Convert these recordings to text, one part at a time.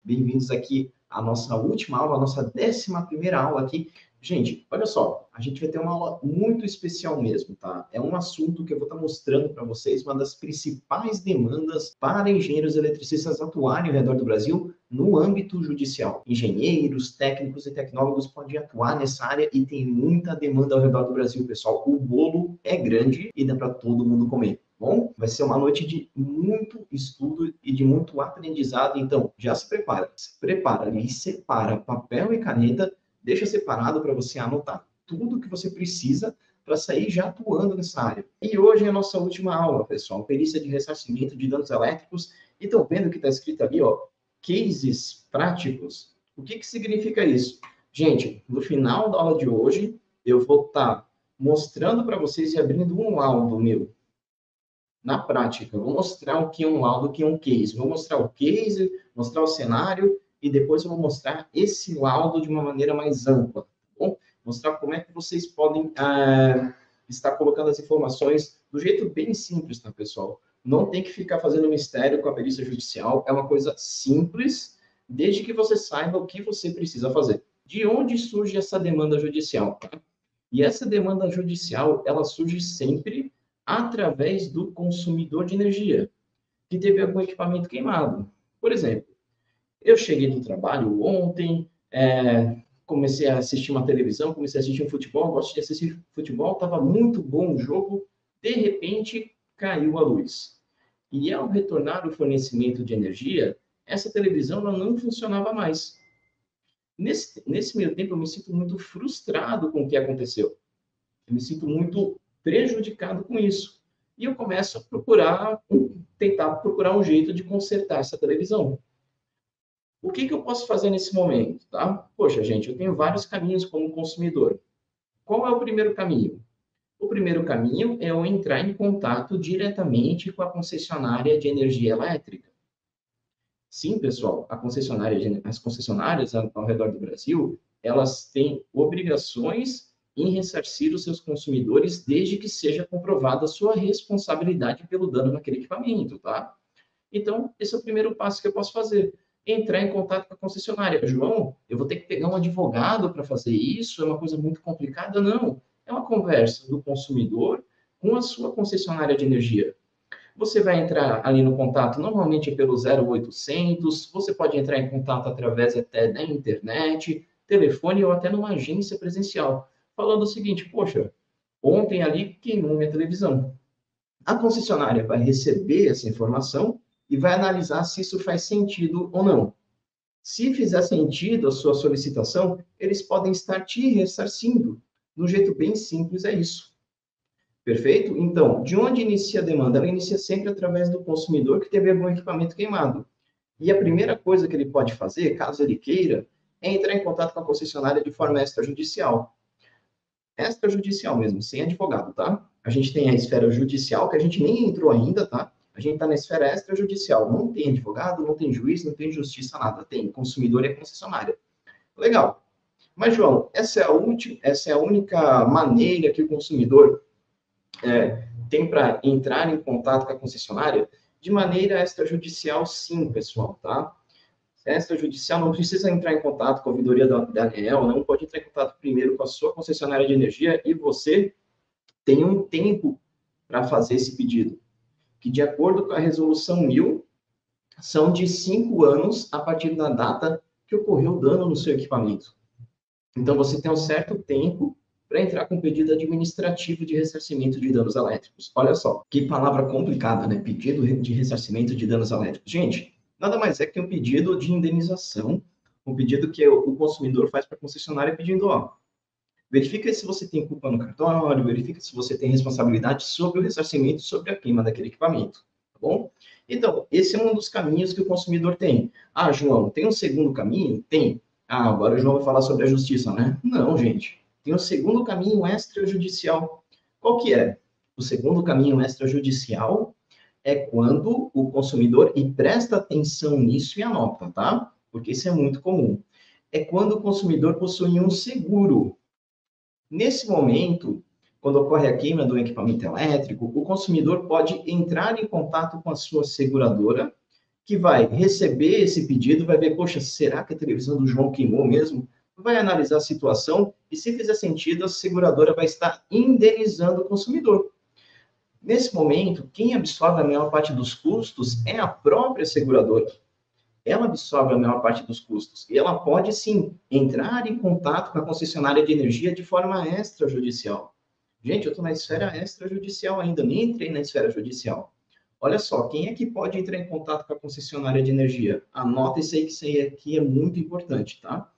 Bem-vindos aqui à nossa última aula, a nossa 11ª aula aqui. Gente, olha só, a gente vai ter uma aula muito especial mesmo, tá? É um assunto que eu vou estar mostrando para vocês, uma das principais demandas para engenheiros eletricistas atuarem ao redor do Brasil no âmbito judicial. Engenheiros, técnicos e tecnólogos podem atuar nessa área e tem muita demanda ao redor do Brasil, pessoal. O bolo é grande e dá para todo mundo comer. Bom, vai ser uma noite de muito estudo e de muito aprendizado, então já se prepara ali, separa papel e caneta, deixa separado para você anotar tudo que você precisa para sair já atuando nessa área. E hoje é a nossa última aula, pessoal, perícia de ressarcimento de danos elétricos, e estão vendo que está escrito ali, ó, cases práticos. O que significa isso? Gente, no final da aula de hoje, eu vou estar mostrando para vocês e abrindo um laudo meu, na prática. Eu vou mostrar o que é um laudo, o que é um case. Vou mostrar o case, mostrar o cenário e depois eu vou mostrar esse laudo de uma maneira mais ampla. Tá bom? Mostrar como é que vocês podem estar colocando as informações do jeito bem simples, tá, pessoal? Não tem que ficar fazendo mistério com a perícia judicial. É uma coisa simples, desde que você saiba o que você precisa fazer. De onde surge essa demanda judicial? E essa demanda judicial, ela surge sempre através do consumidor de energia, que teve algum equipamento queimado. Por exemplo, eu cheguei do trabalho ontem, comecei a assistir uma televisão, comecei a assistir um futebol, gosto de assistir futebol, estava muito bom o jogo, de repente caiu a luz. E ao retornar o fornecimento de energia, essa televisão ela não funcionava mais. Nesse meio tempo, eu me sinto muito frustrado com o que aconteceu. Eu me sinto muito prejudicado com isso. E eu começo a tentar procurar um jeito de consertar essa televisão. O que eu posso fazer nesse momento, tá? Poxa, gente, eu tenho vários caminhos como consumidor. Qual é o primeiro caminho? O primeiro caminho é eu entrar em contato diretamente com a concessionária de energia elétrica. Sim, pessoal, as concessionárias ao redor do Brasil, elas têm obrigações em ressarcir os seus consumidores desde que seja comprovada a sua responsabilidade pelo dano naquele equipamento, tá? Então, esse é o primeiro passo que eu posso fazer. Entrar em contato com a concessionária. João, eu vou ter que pegar um advogado para fazer isso? É uma coisa muito complicada? Não. É uma conversa do consumidor com a sua concessionária de energia. Você vai entrar ali no contato, normalmente é pelo 0800, você pode entrar em contato através até da internet, telefone ou até numa agência presencial, falando o seguinte, poxa, ontem ali queimou minha televisão. A concessionária vai receber essa informação e vai analisar se isso faz sentido ou não. Se fizer sentido a sua solicitação, eles podem estar te ressarcindo. Do jeito bem simples é isso. Perfeito? Então, de onde inicia a demanda? Ela inicia sempre através do consumidor que teve algum equipamento queimado. E a primeira coisa que ele pode fazer, caso ele queira, é entrar em contato com a concessionária de forma extrajudicial. Extrajudicial mesmo, sem advogado, tá? A gente tem a esfera judicial, que a gente nem entrou ainda, tá? A gente está na esfera extrajudicial. Não tem advogado, não tem juiz, não tem justiça, nada. Tem consumidor e a concessionária. Legal. Mas, João, essa é a única maneira que o consumidor tem para entrar em contato com a concessionária? De maneira extrajudicial, sim, pessoal, tá? Extrajudicial não precisa entrar em contato com a ouvidoria da ANEEL, não pode entrar em contato primeiro com a sua concessionária de energia e você tem um tempo para fazer esse pedido, que de acordo com a resolução 1000, são de 5 anos a partir da data que ocorreu o dano no seu equipamento. Então, você tem um certo tempo para entrar com pedido administrativo de ressarcimento de danos elétricos. Olha só, que palavra complicada, né? Pedido de ressarcimento de danos elétricos. Gente, nada mais é que um pedido de indenização, um pedido que o consumidor faz para a concessionária pedindo, ó, verifica se você tem culpa no cartório, verifica se você tem responsabilidade sobre o ressarcimento, sobre a queima daquele equipamento, tá bom? Então, esse é um dos caminhos que o consumidor tem. Ah, João, tem um segundo caminho? Tem. Ah, agora o João vai falar sobre a justiça, né? Não, gente. Tem um segundo caminho extrajudicial. Qual que é? O segundo caminho extrajudicial é quando o consumidor, e presta atenção nisso e anota, tá? Porque isso é muito comum. É quando o consumidor possui um seguro. Nesse momento, quando ocorre a queima do equipamento elétrico, o consumidor pode entrar em contato com a sua seguradora, que vai receber esse pedido, vai ver, poxa, será que a televisão do João queimou mesmo? Vai analisar a situação e, se fizer sentido, a seguradora vai estar indenizando o consumidor. Nesse momento, quem absorve a maior parte dos custos é a própria seguradora. Ela absorve a maior parte dos custos. E ela pode, sim, entrar em contato com a concessionária de energia de forma extrajudicial. Gente, eu estou na esfera extrajudicial ainda, nem entrei na esfera judicial. Olha só, quem é que pode entrar em contato com a concessionária de energia? Anota isso aí, que isso aí aqui é muito importante, tá?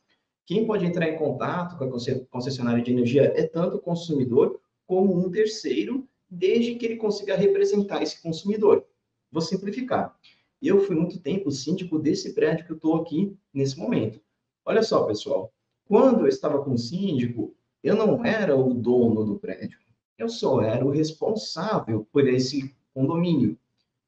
Quem pode entrar em contato com a concessionária de energia é tanto o consumidor como um terceiro, desde que ele consiga representar esse consumidor. Vou simplificar. Eu fui muito tempo síndico desse prédio que eu estou aqui nesse momento. Olha só, pessoal, quando eu estava com o síndico, eu não era o dono do prédio, eu só era o responsável por esse condomínio.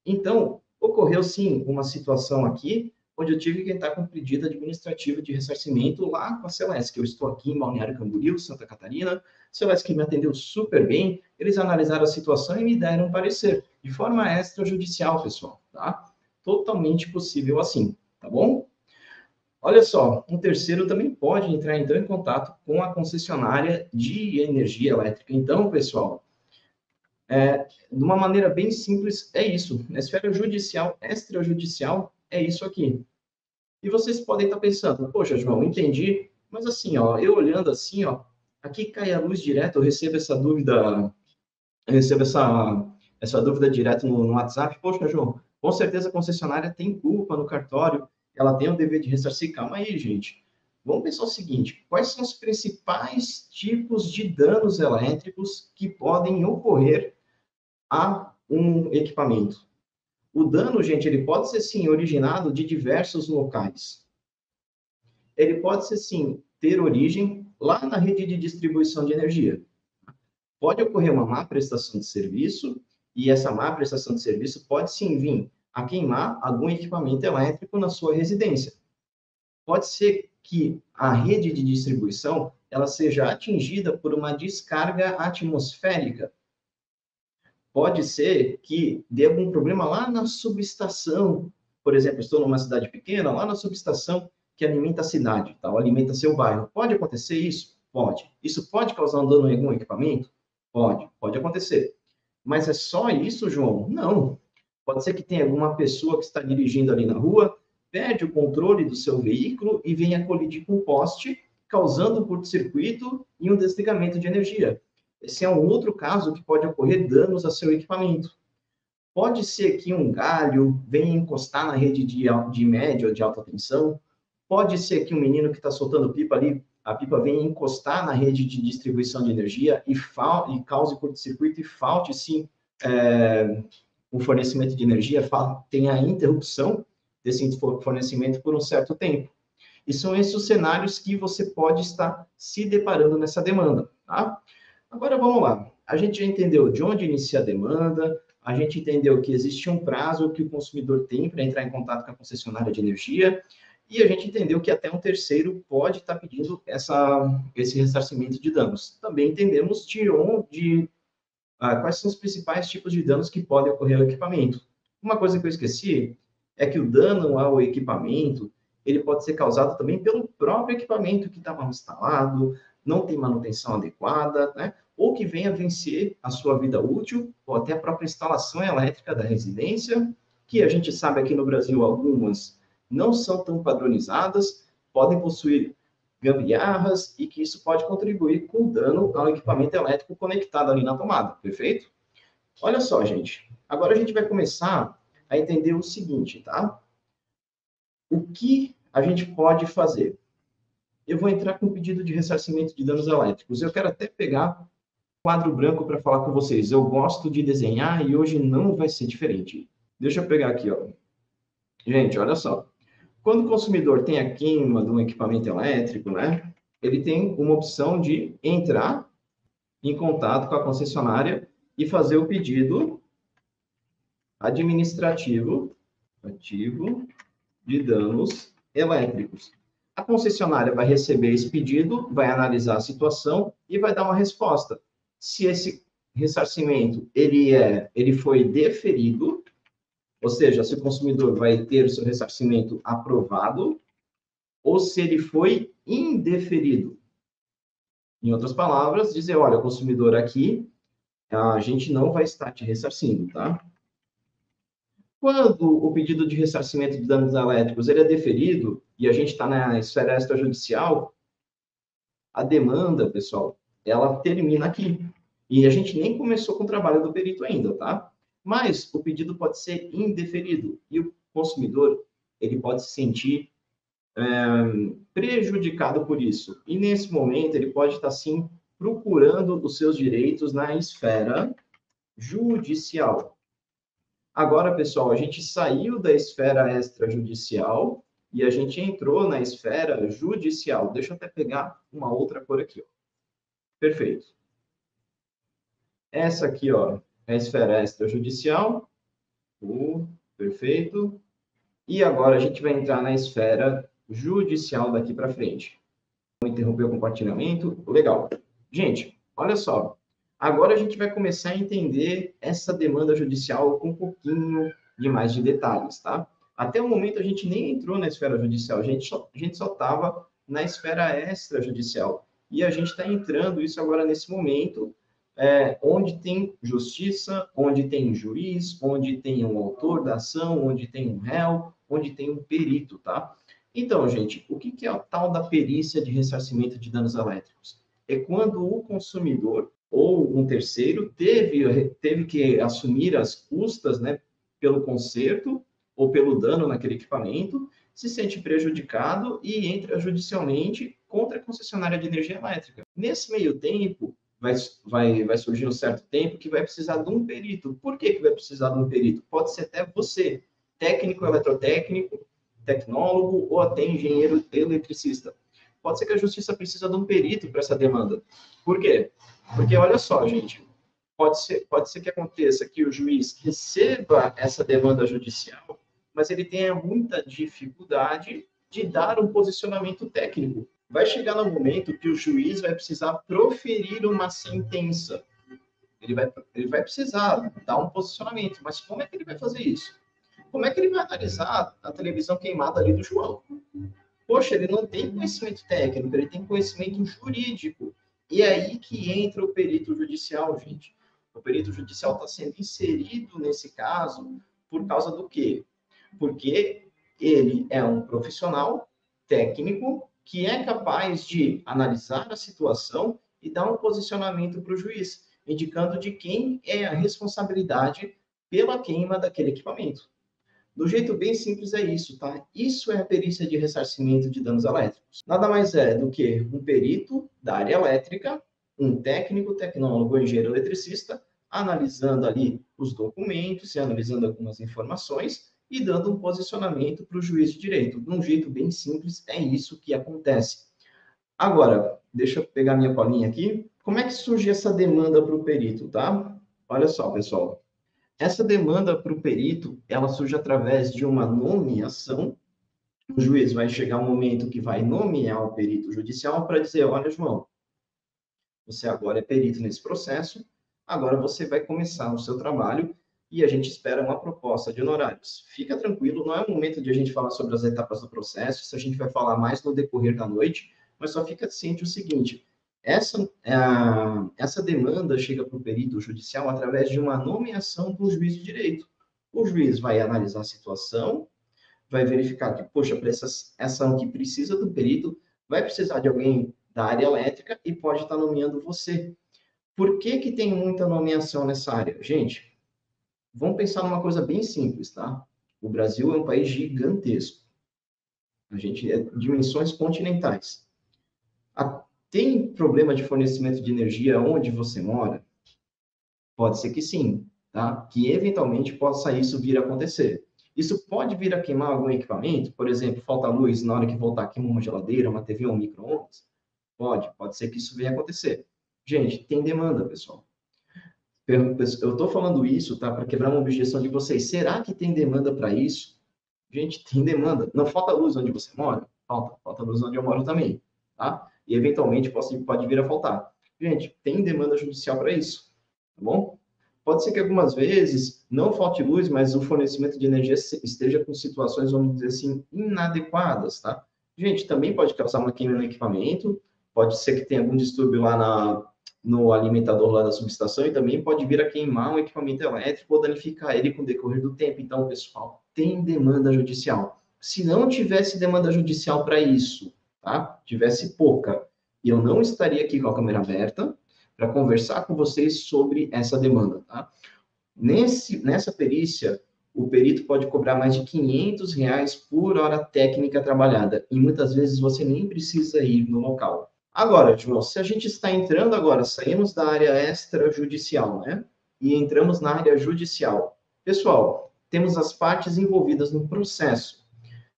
Então, ocorreu sim uma situação aqui, onde eu tive que entrar com um pedido administrativo de ressarcimento lá com a Celeste, que eu estou aqui em Balneário Camboriú, Santa Catarina. Celeste que me atendeu super bem, eles analisaram a situação e me deram um parecer, de forma extrajudicial, pessoal, tá? Totalmente possível assim, tá bom? Olha só, um terceiro também pode entrar então em contato com a concessionária de energia elétrica. Então, pessoal, de uma maneira bem simples, é isso. Na esfera judicial, extrajudicial, é isso aqui. E vocês podem estar pensando, poxa, João, entendi, mas assim, ó, eu olhando assim, ó, aqui cai a luz direto, eu recebo essa dúvida, essa dúvida direto no WhatsApp. Poxa, João, com certeza a concessionária tem culpa no cartório, ela tem o dever de ressarcir. Calma aí, gente. Vamos pensar o seguinte: quais são os principais tipos de danos elétricos que podem ocorrer a um equipamento? O dano, gente, ele pode ser, sim, originado de diversos locais. Ele pode ser, sim, ter origem lá na rede de distribuição de energia. Pode ocorrer uma má prestação de serviço, e essa má prestação de serviço pode, sim, vir a queimar algum equipamento elétrico na sua residência. Pode ser que a rede de distribuição ela seja atingida por uma descarga atmosférica. Pode ser que dê algum problema lá na subestação. Por exemplo, estou numa cidade pequena, lá na subestação que alimenta a cidade, tá? Ou alimenta seu bairro. Pode acontecer isso? Pode. Isso pode causar um dano em algum equipamento? Pode acontecer. Mas é só isso, João? Não. Pode ser que tenha alguma pessoa que está dirigindo ali na rua, perde o controle do seu veículo e venha colidir com o poste, causando um curto-circuito e um desligamento de energia. Esse é um outro caso que pode ocorrer danos a seu equipamento. Pode ser que um galho venha encostar na rede de média ou de alta tensão. Pode ser que um menino que está soltando pipa ali, a pipa venha encostar na rede de distribuição de energia e cause curto-circuito e falte, sim, o fornecimento de energia, tenha a interrupção desse fornecimento por um certo tempo. E são esses os cenários que você pode estar se deparando nessa demanda, tá? Agora, vamos lá. A gente já entendeu de onde inicia a demanda, a gente entendeu que existe um prazo que o consumidor tem para entrar em contato com a concessionária de energia, e a gente entendeu que até um terceiro pode estar pedindo esse ressarcimento de danos. Também entendemos quais são os principais tipos de danos que podem ocorrer ao equipamento. Uma coisa que eu esqueci é que o dano ao equipamento, ele pode ser causado também pelo próprio equipamento que está mal instalado, não tem manutenção adequada, né? Ou que venha vencer a sua vida útil, ou até a própria instalação elétrica da residência, que a gente sabe aqui no Brasil algumas não são tão padronizadas, podem possuir gambiarras e que isso pode contribuir com dano ao equipamento elétrico conectado ali na tomada, perfeito? Olha só, gente, agora a gente vai começar a entender o seguinte, tá? O que a gente pode fazer? Eu vou entrar com um pedido de ressarcimento de danos elétricos. Eu quero até pegar quadro branco para falar com vocês. Eu gosto de desenhar e hoje não vai ser diferente. Deixa eu pegar aqui, ó. Gente, olha só. Quando o consumidor tem a queima de um equipamento elétrico, né? Ele tem uma opção de entrar em contato com a concessionária e fazer o pedido administrativo de danos elétricos. A concessionária vai receber esse pedido, vai analisar a situação e vai dar uma resposta. Se esse ressarcimento ele foi deferido, Ou seja, se o consumidor vai ter o seu ressarcimento aprovado ou se ele foi indeferido. Em outras palavras, dizer, olha, consumidor aqui, a gente não vai estar te ressarcindo, tá? Quando o pedido de ressarcimento de danos elétricos ele é deferido e a gente está na esfera extrajudicial, a demanda, pessoal, ela termina aqui. E a gente nem começou com o trabalho do perito ainda, tá? Mas o pedido pode ser indeferido e o consumidor ele pode se sentir prejudicado por isso. E nesse momento ele pode estar sim procurando os seus direitos na esfera judicial. Agora, pessoal, a gente saiu da esfera extrajudicial e a gente entrou na esfera judicial. Deixa eu até pegar uma outra cor aqui, ó. Perfeito. Essa aqui, ó, é a esfera extrajudicial. Perfeito. E agora a gente vai entrar na esfera judicial daqui para frente. Vou interromper o compartilhamento. Legal. Gente, olha só. Agora a gente vai começar a entender essa demanda judicial com um pouquinho de mais de detalhes, tá? Até o momento a gente nem entrou na esfera judicial, a gente só estava na esfera extrajudicial. E a gente está entrando isso agora nesse momento, onde tem justiça, onde tem juiz, onde tem um autor da ação, onde tem um réu, onde tem um perito, tá? Então, gente, o que é a tal da perícia de ressarcimento de danos elétricos? É quando o consumidor ou um terceiro teve que assumir as custas, né, pelo conserto ou pelo dano naquele equipamento, se sente prejudicado e entra judicialmente contra a concessionária de energia elétrica. Nesse meio tempo, vai surgir um certo tempo que vai precisar de um perito. Por que vai precisar de um perito? Pode ser até você, técnico eletrotécnico, tecnólogo ou até engenheiro eletricista. Pode ser que a justiça precisa de um perito para essa demanda. Por quê? Porque, olha só, gente, pode ser que aconteça que o juiz receba essa demanda judicial, mas ele tenha muita dificuldade de dar um posicionamento técnico. Vai chegar no momento que o juiz vai precisar proferir uma sentença. Ele vai precisar dar um posicionamento, mas como é que ele vai fazer isso? Como é que ele vai analisar a televisão queimada ali do João? Poxa, ele não tem conhecimento técnico, ele tem conhecimento jurídico. E é aí que entra o perito judicial, gente. O perito judicial está sendo inserido nesse caso por causa do quê? Porque ele é um profissional técnico que é capaz de analisar a situação e dar um posicionamento para o juiz, indicando de quem é a responsabilidade pela queima daquele equipamento. Do jeito bem simples é isso, tá? Isso é a perícia de ressarcimento de danos elétricos. Nada mais é do que um perito da área elétrica, um técnico, tecnólogo, engenheiro eletricista, analisando ali os documentos e analisando algumas informações e dando um posicionamento para o juiz de direito. De um jeito bem simples, é isso que acontece. Agora, deixa eu pegar minha colinha aqui. Como é que surge essa demanda para o perito, tá? Olha só, pessoal. Essa demanda para o perito, ela surge através de uma nomeação. O juiz vai chegar um momento que vai nomear o perito judicial para dizer, olha, João, você agora é perito nesse processo, agora você vai começar o seu trabalho e a gente espera uma proposta de honorários. Fica tranquilo, não é o momento de a gente falar sobre as etapas do processo, isso a gente vai falar mais no decorrer da noite, mas só fica ciente o seguinte, essa demanda chega para o perito judicial através de uma nomeação do juiz de direito. O juiz vai analisar a situação, vai verificar que, poxa, para essa ação que precisa do perito, vai precisar de alguém da área elétrica e pode estar nomeando você. Por que que tem muita nomeação nessa área? Gente, vamos pensar numa coisa bem simples, tá? O Brasil é um país gigantesco. A gente é dimensões continentais. Tem problema de fornecimento de energia onde você mora? Pode ser que sim, tá? Que eventualmente possa isso vir a acontecer. Isso pode vir a queimar algum equipamento? Por exemplo, falta luz na hora que voltar aqui uma geladeira, uma TV ou um micro-ondas? Pode ser que isso venha a acontecer. Gente, tem demanda, pessoal. Eu estou falando isso, tá? Para quebrar uma objeção de vocês. Será que tem demanda para isso? Gente, tem demanda. Não falta luz onde você mora? Falta luz onde eu moro também, tá? E eventualmente pode vir a faltar. Gente, tem demanda judicial para isso, tá bom? Pode ser que algumas vezes não falte luz, mas o fornecimento de energia esteja com situações, vamos dizer assim, inadequadas, tá? Gente, também pode causar uma queima no equipamento, pode ser que tenha algum distúrbio lá no alimentador lá da subestação e também pode vir a queimar um equipamento elétrico ou danificar ele com o decorrer do tempo. Então, pessoal, tem demanda judicial. Se não tivesse demanda judicial para isso, tá? Tivesse pouca, e eu não estaria aqui com a câmera aberta para conversar com vocês sobre essa demanda, tá? Nessa perícia, o perito pode cobrar mais de R$ 500 por hora técnica trabalhada, e muitas vezes você nem precisa ir no local. Agora, João, se a gente está entrando agora, saímos da área extrajudicial, né? E entramos na área judicial. Pessoal, temos as partes envolvidas no processo.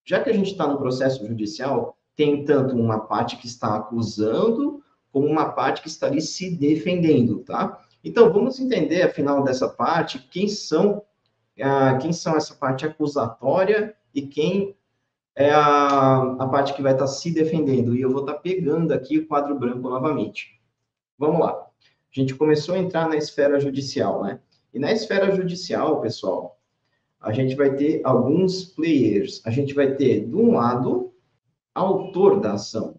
Já que a gente está no processo judicial, tem tanto uma parte que está acusando, como uma parte que está ali se defendendo, tá? Então, vamos entender, afinal dessa parte, quem são essa parte acusatória e quem é a parte que vai estar se defendendo. E eu vou estar pegando aqui o quadro branco novamente. Vamos lá. A gente começou a entrar na esfera judicial, né? E na esfera judicial, pessoal, a gente vai ter alguns players. A gente vai ter, de um lado, autor da ação.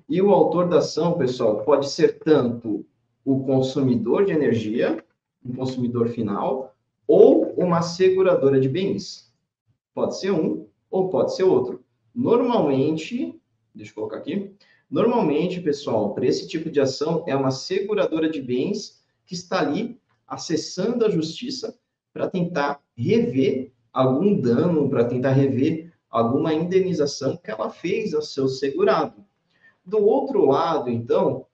E o autor da ação, pessoal, pode ser tanto o consumidor de energia, um consumidor final, ou uma seguradora de bens. Pode ser um ou pode ser outro. Normalmente, deixa eu colocar aqui, normalmente, pessoal, para esse tipo de ação, é uma seguradora de bens que está ali acessando a justiça para tentar rever algum dano, para tentar rever alguma indenização que ela fez ao seu segurado. Do outro lado, então,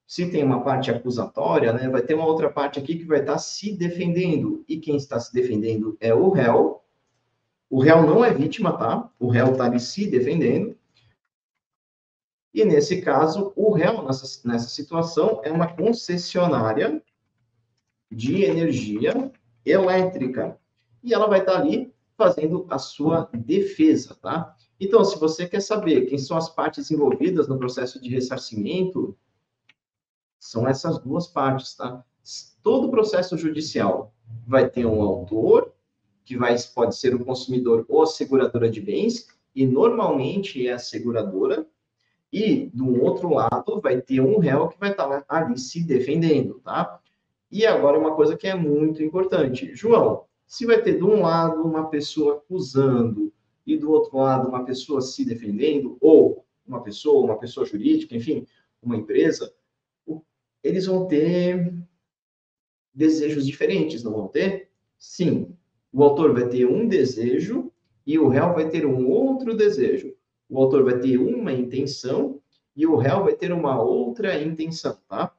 se tem uma parte acusatória, né, vai ter uma outra parte aqui que vai estar se defendendo. E quem está se defendendo é o réu. O réu não é vítima, tá? O réu está ali se defendendo. E, nesse caso, o réu, nessa situação, é uma concessionária de energia elétrica. E ela vai estar ali fazendo a sua defesa, tá? Então, se você quer saber quem são as partes envolvidas no processo de ressarcimento, são essas duas partes, tá? Todo processo judicial vai ter um autor, que pode ser o consumidor ou a seguradora de bens, e normalmente é a seguradora, e do outro lado vai ter um réu que vai estar ali se defendendo, tá? E agora uma coisa que é muito importante. João, se vai ter de um lado uma pessoa acusando e do outro lado uma pessoa se defendendo, ou uma pessoa jurídica, enfim, uma empresa, eles vão ter desejos diferentes, não vão ter? Sim. O autor vai ter um desejo e o réu vai ter um outro desejo. O autor vai ter uma intenção e o réu vai ter uma outra intenção, tá?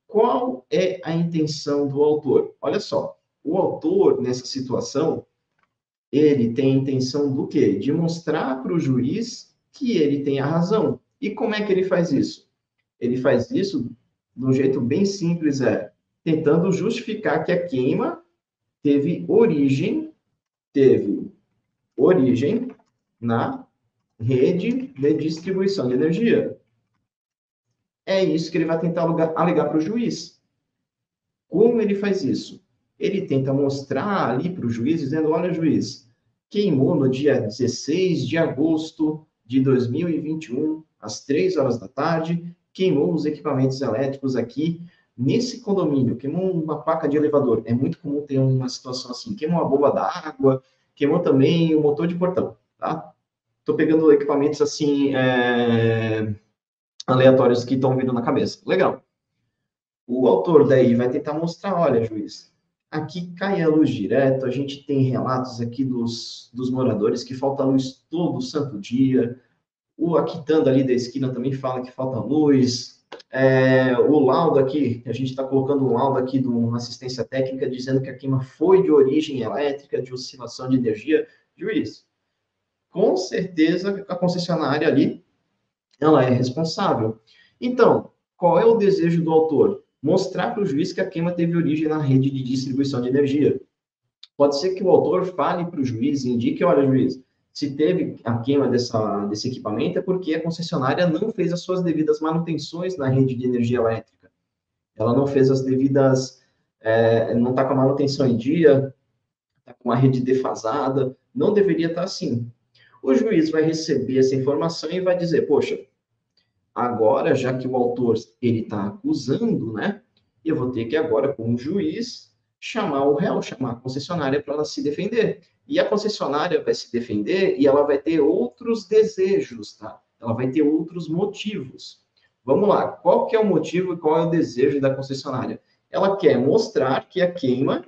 Qual é a intenção do autor? Olha só, o autor, nessa situação, ele tem a intenção do quê? De mostrar para o juiz que ele tem a razão. E como é que ele faz isso? Ele faz isso de um jeito bem simples, tentando justificar que a queima teve origem na rede de distribuição de energia. É isso que ele vai tentar alegar para o juiz. Como ele faz isso? Ele tenta mostrar ali para o juiz, dizendo, olha, juiz, queimou no dia 16 de agosto de 2021, às 3 horas da tarde, queimou os equipamentos elétricos aqui nesse condomínio, queimou uma placa de elevador. É muito comum ter uma situação assim, queimou uma bomba d'água, queimou também o motor de portão, tá? Estou pegando equipamentos assim, aleatórios que estão vindo na cabeça. Legal. O autor daí vai tentar mostrar, olha, juiz, aqui cai a luz direto, a gente tem relatos aqui dos moradores que falta luz todo santo dia, o aquitando ali da esquina também fala que falta luz, o laudo aqui, a gente está colocando um laudo aqui de uma assistência técnica dizendo que a queima foi de origem elétrica, de oscilação de energia. Juiz, com certeza a concessionária ali, ela é responsável. Então, qual é o desejo do autor? Mostrar para o juiz que a queima teve origem na rede de distribuição de energia. Pode ser que o autor fale para o juiz e indique, olha, juiz, se teve a queima desse equipamento é porque a concessionária não fez as suas devidas manutenções na rede de energia elétrica. Ela não fez as devidas não está com a manutenção em dia, está com a rede defasada, não deveria estar assim. O juiz vai receber essa informação e vai dizer, poxa, agora, já que o autor ele está acusando, né, eu vou ter que agora, como juiz, chamar o réu, chamar a concessionária para ela se defender. E a concessionária vai se defender e ela vai ter outros desejos, tá? Ela vai ter outros motivos. Vamos lá, qual que é o motivo e qual é o desejo da concessionária? Ela quer mostrar que a queima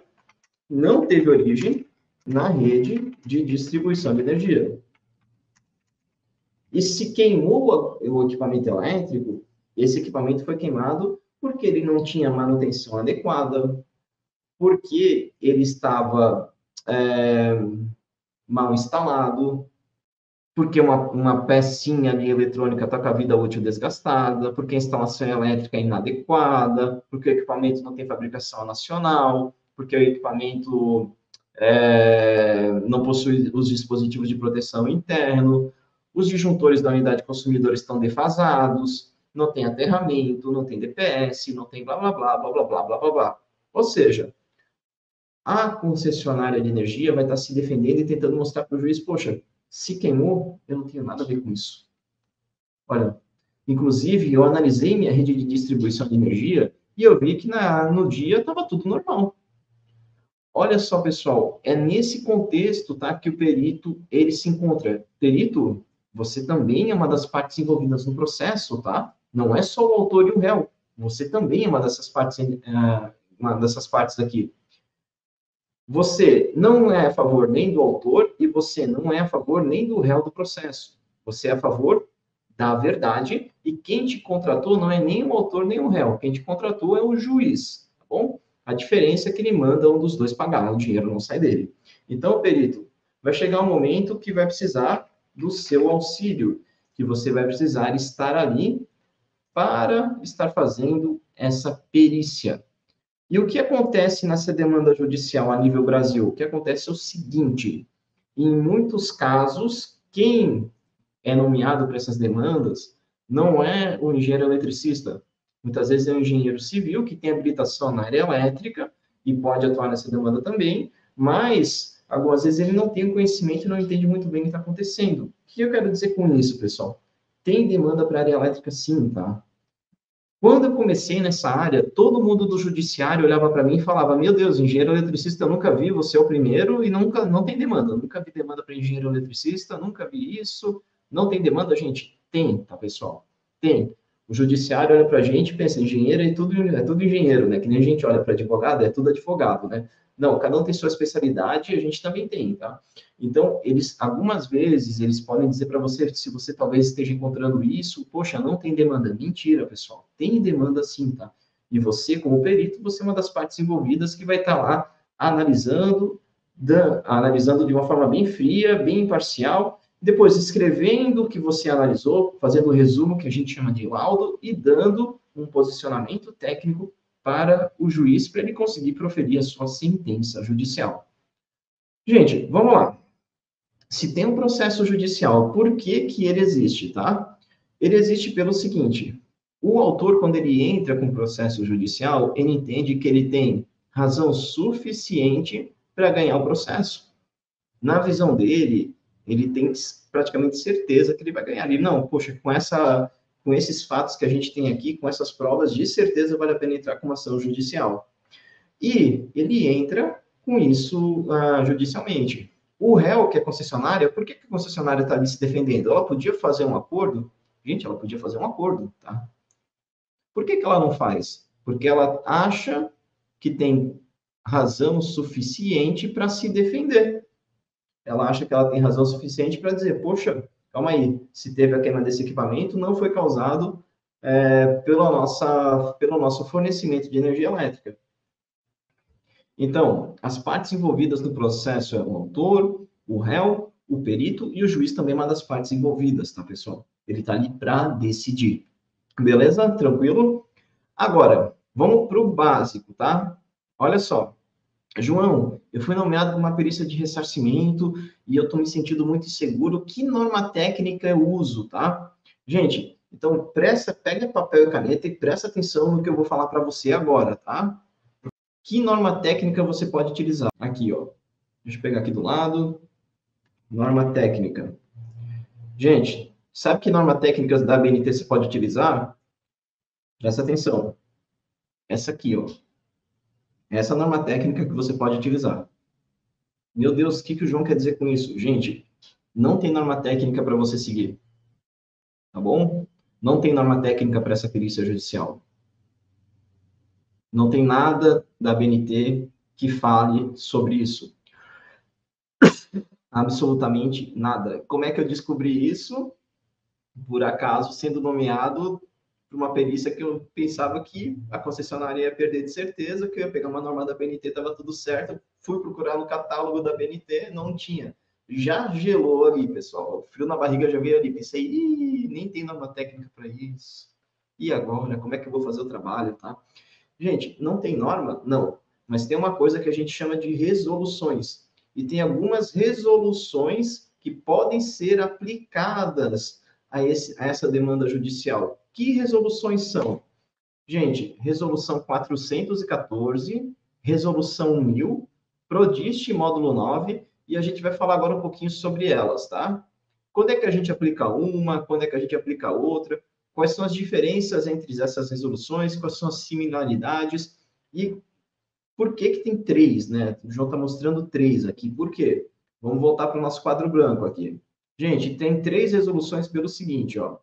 não teve origem na rede de distribuição de energia. E se queimou o equipamento elétrico, esse equipamento foi queimado porque ele não tinha manutenção adequada, porque ele estava mal instalado, porque uma pecinha ali eletrônica está com a vida útil desgastada, porque a instalação elétrica é inadequada, porque o equipamento não tem fabricação nacional, porque o equipamento não possui os dispositivos de proteção interno, os disjuntores da unidade consumidora estão defasados, não tem aterramento, não tem DPS, não tem blá, blá, blá, blá, blá, blá, blá, blá, blá. Ou seja, a concessionária de energia vai estar se defendendo e tentando mostrar para o juiz, poxa, se queimou, eu não tenho nada a ver com isso. Olha, inclusive, eu analisei minha rede de distribuição de energia e eu vi que no dia estava tudo normal. Olha só, pessoal, é nesse contexto, tá, que o perito, ele se encontra. Perito, você também é uma das partes envolvidas no processo, tá? Não é só o autor e o réu. Você também é uma dessas partes aqui. Você não é a favor nem do autor e você não é a favor nem do réu do processo. Você é a favor da verdade e quem te contratou não é nem o autor nem o réu. Quem te contratou é o juiz, tá bom? A diferença é que ele manda um dos dois pagar, o dinheiro não sai dele. Então, perito, vai chegar um momento que vai precisar do seu auxílio, que você vai precisar estar ali para estar fazendo essa perícia. E o que acontece nessa demanda judicial a nível Brasil? O que acontece é o seguinte: em muitos casos, quem é nomeado para essas demandas não é o engenheiro eletricista. Muitas vezes é o engenheiro civil que tem habilitação na área elétrica e pode atuar nessa demanda também, mas algumas vezes ele não tem o conhecimento e não entende muito bem o que está acontecendo. O que eu quero dizer com isso, pessoal? Tem demanda para a área elétrica sim, tá? Quando eu comecei nessa área, todo mundo do judiciário olhava para mim e falava: Meu Deus, engenheiro eletricista eu nunca vi, você é o primeiro e não tem demanda. Eu nunca vi demanda para engenheiro eletricista, nunca vi isso. Não tem demanda, gente? Tem, tá, pessoal? Tem. O judiciário olha para a gente e pensa: engenheiro é tudo engenheiro, né? Que nem a gente olha para advogado, é tudo advogado, né? Não, cada um tem sua especialidade e a gente também tem, tá? Então, algumas vezes, eles podem dizer para você, se você talvez esteja encontrando isso, poxa, não tem demanda. Mentira, pessoal. Tem demanda sim, tá? E você, como perito, você é uma das partes envolvidas que vai estar lá analisando de uma forma bem fria, bem imparcial, depois escrevendo o que você analisou, fazendo o resumo que a gente chama de laudo e dando um posicionamento técnico para o juiz, para ele conseguir proferir a sua sentença judicial. Gente, vamos lá. Se tem um processo judicial, por que que ele existe, tá? Ele existe pelo seguinte: o autor, quando ele entra com processo judicial, ele entende que ele tem razão suficiente para ganhar o processo. Na visão dele, ele tem praticamente certeza que ele vai ganhar. Ele, não, poxa, com esses fatos que a gente tem aqui, com essas provas, de certeza vale a pena entrar com uma ação judicial. E ele entra com isso judicialmente. O réu, que é concessionária, por que a concessionária está ali se defendendo? Ela podia fazer um acordo? Gente, ela podia fazer um acordo, tá? Por que ela não faz? Porque ela acha que tem razão suficiente para se defender. Ela acha que ela tem razão suficiente para dizer, poxa, calma aí, se teve a queima desse equipamento, não foi causado pelo nosso fornecimento de energia elétrica. Então, as partes envolvidas no processo é o autor, o réu, o perito e o juiz também é uma das partes envolvidas, tá, pessoal? Ele está ali para decidir. Beleza? Tranquilo? Agora, vamos para o básico, tá? Olha só. João, eu fui nomeado para uma perícia de ressarcimento e eu estou me sentindo muito inseguro. Que norma técnica eu uso, tá? Gente, então pega papel e caneta e presta atenção no que eu vou falar para você agora, tá? Que norma técnica você pode utilizar? Aqui, ó. Deixa eu pegar aqui do lado. Norma técnica. Gente, sabe que norma técnica da BNT você pode utilizar? Presta atenção. Essa aqui, ó. Essa é a norma técnica que você pode utilizar. Meu Deus, o que o João quer dizer com isso? Gente, não tem norma técnica para você seguir. Tá bom? Não tem norma técnica para essa perícia judicial. Não tem nada da BNT que fale sobre isso. Absolutamente nada. Como é que eu descobri isso? Por acaso, sendo nomeado para uma perícia que eu pensava que a concessionária ia perder de certeza, que eu ia pegar uma norma da BNT, estava tudo certo. Fui procurar no catálogo da BNT, não tinha. Já gelou ali, pessoal. O frio na barriga já veio ali. Pensei, nem tem norma técnica para isso. E agora? Como é que eu vou fazer o trabalho, tá? Gente, não tem norma? Não. Mas tem uma coisa que a gente chama de resoluções. E tem algumas resoluções que podem ser aplicadas a essa demanda judicial. Que resoluções são? Gente, resolução 414, resolução 1000, Prodiste módulo 9, e a gente vai falar agora um pouquinho sobre elas, tá? Quando é que a gente aplica uma, quando é que a gente aplica outra, quais são as diferenças entre essas resoluções, quais são as similaridades, e por que que tem três, né? O João está mostrando três aqui, por quê? Vamos voltar para o nosso quadro branco aqui. Gente, tem três resoluções pelo seguinte, ó.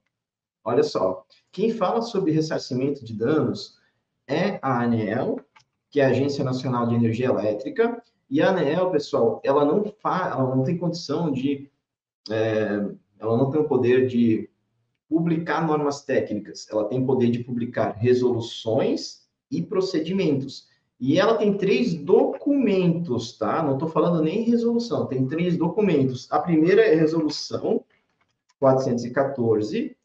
Olha só, quem fala sobre ressarcimento de danos é a ANEEL, que é a Agência Nacional de Energia Elétrica, e a ANEEL, pessoal, ela não tem condição de, ela não tem o poder de publicar normas técnicas, ela tem poder de publicar resoluções e procedimentos. E ela tem três documentos, tá? Não estou falando nem resolução, tem três documentos. A primeira é a resolução 414,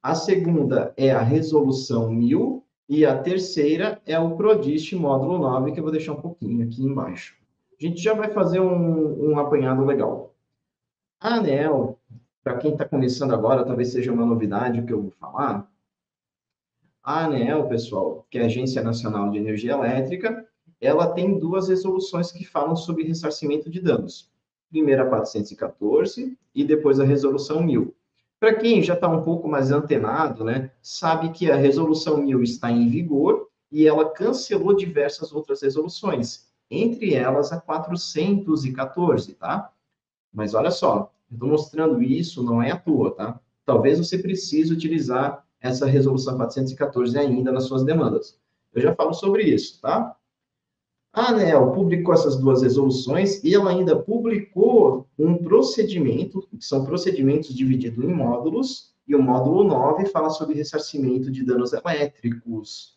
a segunda é a resolução 1000 e a terceira é o Prodiste módulo 9, que eu vou deixar um pouquinho aqui embaixo. A gente já vai fazer um apanhado legal. A ANEEL, para quem está começando agora, talvez seja uma novidade o que eu vou falar. A ANEEL, pessoal, que é a Agência Nacional de Energia Elétrica, ela tem duas resoluções que falam sobre ressarcimento de danos. Primeiro a 414 e depois a resolução 1000. Para quem já está um pouco mais antenado, né, sabe que a resolução 1000 está em vigor e ela cancelou diversas outras resoluções, entre elas a 414, tá? Mas olha só, eu estou mostrando isso, não é à toa, tá? Talvez você precise utilizar essa resolução 414 ainda nas suas demandas. Eu já falo sobre isso, tá? A ANEEL publicou essas duas resoluções e ela ainda publicou um procedimento, que são procedimentos divididos em módulos, e o módulo 9 fala sobre ressarcimento de danos elétricos.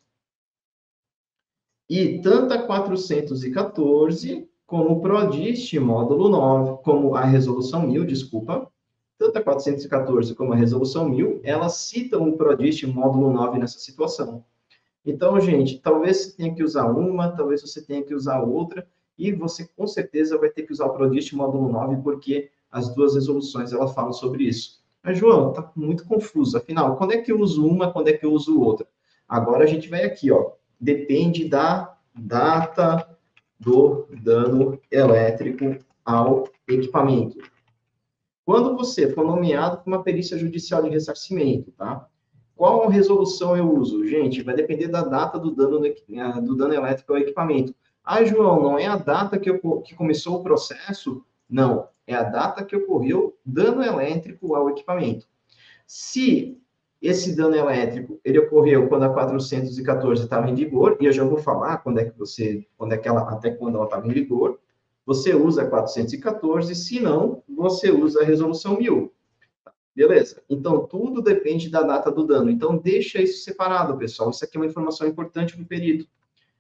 E tanto a 414 como o Prodiste módulo 9, como a resolução 1000, desculpa, tanto a 414 como a resolução 1000, elas citam o Prodiste módulo 9 nessa situação. Então, gente, talvez você tenha que usar uma, talvez você tenha que usar outra, e você com certeza vai ter que usar o Prodiste módulo 9, porque as duas resoluções elas falam sobre isso. Mas, João, tá muito confuso. Afinal, quando é que eu uso uma, quando é que eu uso outra? Agora a gente vai aqui, ó. Depende da data do dano elétrico ao equipamento. Quando você for nomeado para uma perícia judicial de ressarcimento, tá? Qual resolução eu uso? Gente, vai depender da data do dano elétrico ao equipamento. Ah, João, não é a data que começou o processo? Não, é a data que ocorreu dano elétrico ao equipamento. Se esse dano elétrico ele ocorreu quando a 414 estava em vigor, e eu já vou falar até quando ela estava em vigor, você usa a 414, se não, você usa a resolução 1000. Beleza? Então, tudo depende da data do dano. Então, deixa isso separado, pessoal. Isso aqui é uma informação importante para o perito.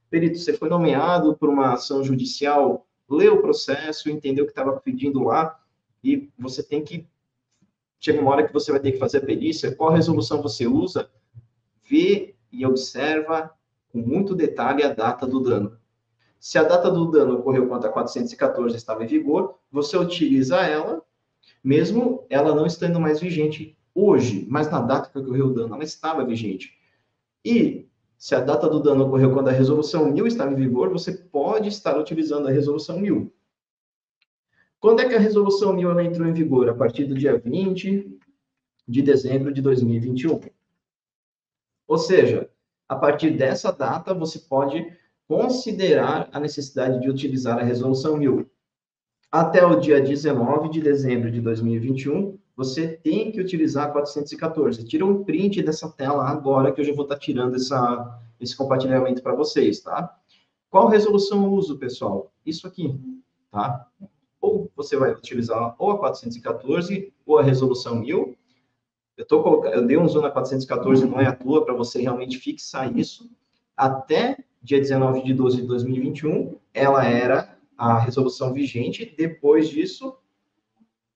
Perito, você foi nomeado por uma ação judicial, leu o processo, entendeu o que estava pedindo lá, e você tem que... Chega uma hora que você vai ter que fazer a perícia, qual resolução você usa, vê e observa com muito detalhe a data do dano. Se a data do dano ocorreu quando a 414 estava em vigor, você utiliza ela, mesmo ela não estando mais vigente hoje, mas na data que ocorreu o dano, ela estava vigente. E Se a data do dano ocorreu quando a resolução 1000 estava em vigor, você pode estar utilizando a resolução 1000. Quando é que a resolução 1000 ela entrou em vigor? A partir do dia 20 de dezembro de 2021. Ou seja, a partir dessa data, você pode considerar a necessidade de utilizar a resolução 1000. Até o dia 19 de dezembro de 2021, você tem que utilizar a 414. Tira um print dessa tela agora, que eu já vou estar tirando esse compartilhamento para vocês, tá? Qual resolução eu uso, pessoal? Isso aqui, tá? Ou você vai utilizar ou a 414 ou a resolução 1000. Eu dei um zoom na 414, não é à toa, para você realmente fixar isso. Até dia 19 de 12 de 2021, ela era a resolução vigente. Depois disso,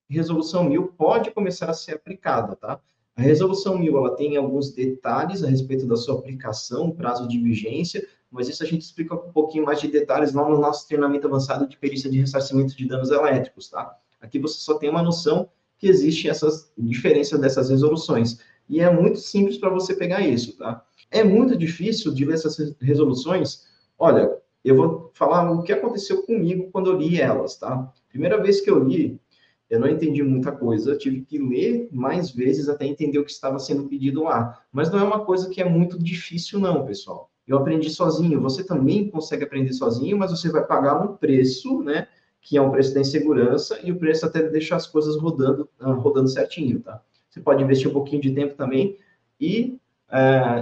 resolução 1000 pode começar a ser aplicada, tá? A resolução 1000, ela tem alguns detalhes a respeito da sua aplicação, prazo de vigência, mas isso a gente explica com um pouquinho mais de detalhes lá no nosso treinamento avançado de perícia de ressarcimento de danos elétricos, tá? Aqui você só tem uma noção que existe essa diferença dessas resoluções. E é muito simples para você pegar isso, tá? É muito difícil de ler essas resoluções. Olha, eu vou falar o que aconteceu comigo quando eu li elas, tá? Primeira vez que eu li, eu não entendi muita coisa, eu tive que ler mais vezes até entender o que estava sendo pedido lá. Mas não é uma coisa que é muito difícil, não, pessoal. Eu aprendi sozinho, você também consegue aprender sozinho, mas você vai pagar um preço, né? Que é um preço da insegurança e o preço até deixar as coisas rodando certinho, tá? Você pode investir um pouquinho de tempo também e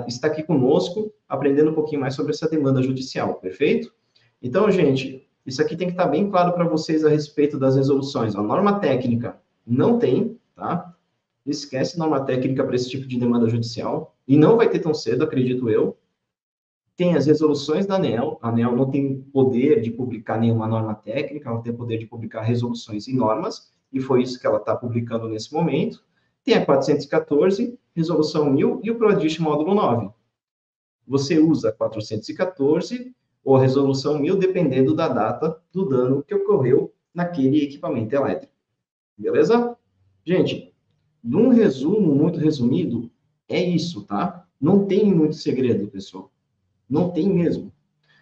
está aqui conosco, aprendendo um pouquinho mais sobre essa demanda judicial, perfeito? Então, gente, isso aqui tem que estar bem claro para vocês a respeito das resoluções. A norma técnica não tem, tá? Esquece norma técnica para esse tipo de demanda judicial. E não vai ter tão cedo, acredito eu. Tem as resoluções da ANEEL. A ANEEL não tem poder de publicar nenhuma norma técnica, ela tem poder de publicar resoluções e normas, e foi isso que ela está publicando nesse momento. Tem a 414, resolução 1000 e o PRODIST módulo 9. Você usa a 414 ou a resolução 1000, dependendo da data do dano que ocorreu naquele equipamento elétrico. Beleza? Gente, num resumo muito resumido, é isso, tá? Não tem muito segredo, pessoal. Não tem mesmo.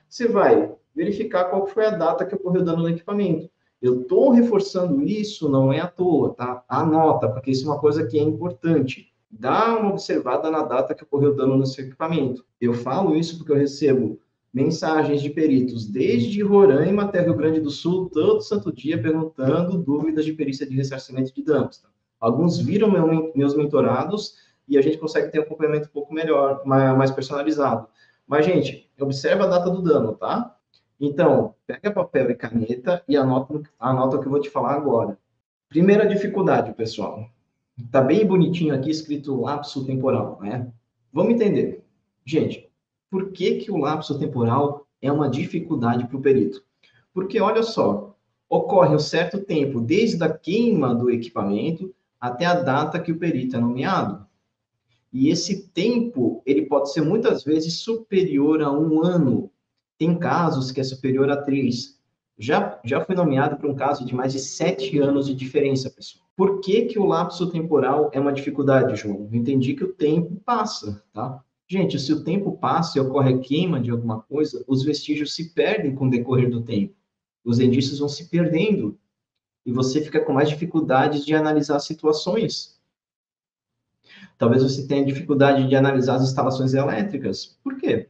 Você vai verificar qual foi a data que ocorreu o dano no equipamento. Eu estou reforçando isso, não é à toa, tá? Anota, porque isso é uma coisa que é importante. Dá uma observada na data que ocorreu o dano no seu equipamento. Eu falo isso porque eu recebo mensagens de peritos desde Roraima até Rio Grande do Sul, todo santo dia, perguntando dúvidas de perícia de ressarcimento de danos. Tá? Alguns viram meus mentorados e a gente consegue ter um acompanhamento um pouco melhor, mais personalizado. Mas, gente, observa a data do dano, tá? Então, pega papel e caneta e anota o que eu vou te falar agora. Primeira dificuldade, pessoal. Tá bem bonitinho aqui escrito lapso temporal, né? Vamos entender. Gente, por que que o lapso temporal é uma dificuldade para o perito? Porque, olha só, ocorre um certo tempo desde a queima do equipamento até a data que o perito é nomeado. E esse tempo, ele pode ser muitas vezes superior a 1 ano. Tem casos que é superior a 3. Já fui nomeado para um caso de mais de 7 anos de diferença, pessoal. Por que que o lapso temporal é uma dificuldade, João? Eu entendi que o tempo passa, tá? Gente, se o tempo passa e ocorre queima de alguma coisa, os vestígios se perdem com o decorrer do tempo. Os indícios vão se perdendo. E você fica com mais dificuldades de analisar situações. Talvez você tenha dificuldade de analisar as instalações elétricas. Por quê?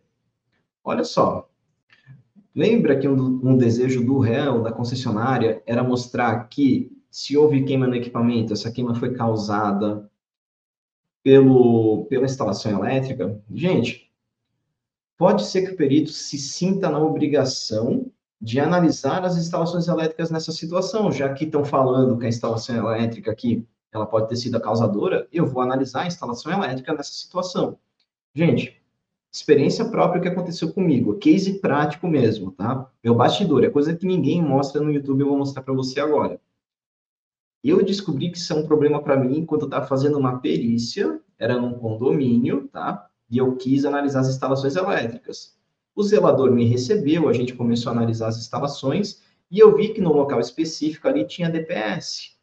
Olha só. Lembra que um desejo do réu, da concessionária, era mostrar que se houve queima no equipamento, essa queima foi causada pela instalação elétrica? Gente, pode ser que o perito se sinta na obrigação de analisar as instalações elétricas nessa situação, já que estão falando que a instalação elétrica aqui ela pode ter sido a causadora, eu vou analisar a instalação elétrica nessa situação. Gente, experiência própria que aconteceu comigo, case prático mesmo, tá? Meu bastidor, é coisa que ninguém mostra no YouTube, eu vou mostrar para você agora. Eu descobri que isso é um problema para mim quando eu estava fazendo uma perícia, era num condomínio, tá? E eu quis analisar as instalações elétricas. O zelador me recebeu, a gente começou a analisar as instalações, e eu vi que no local específico ali tinha DPS.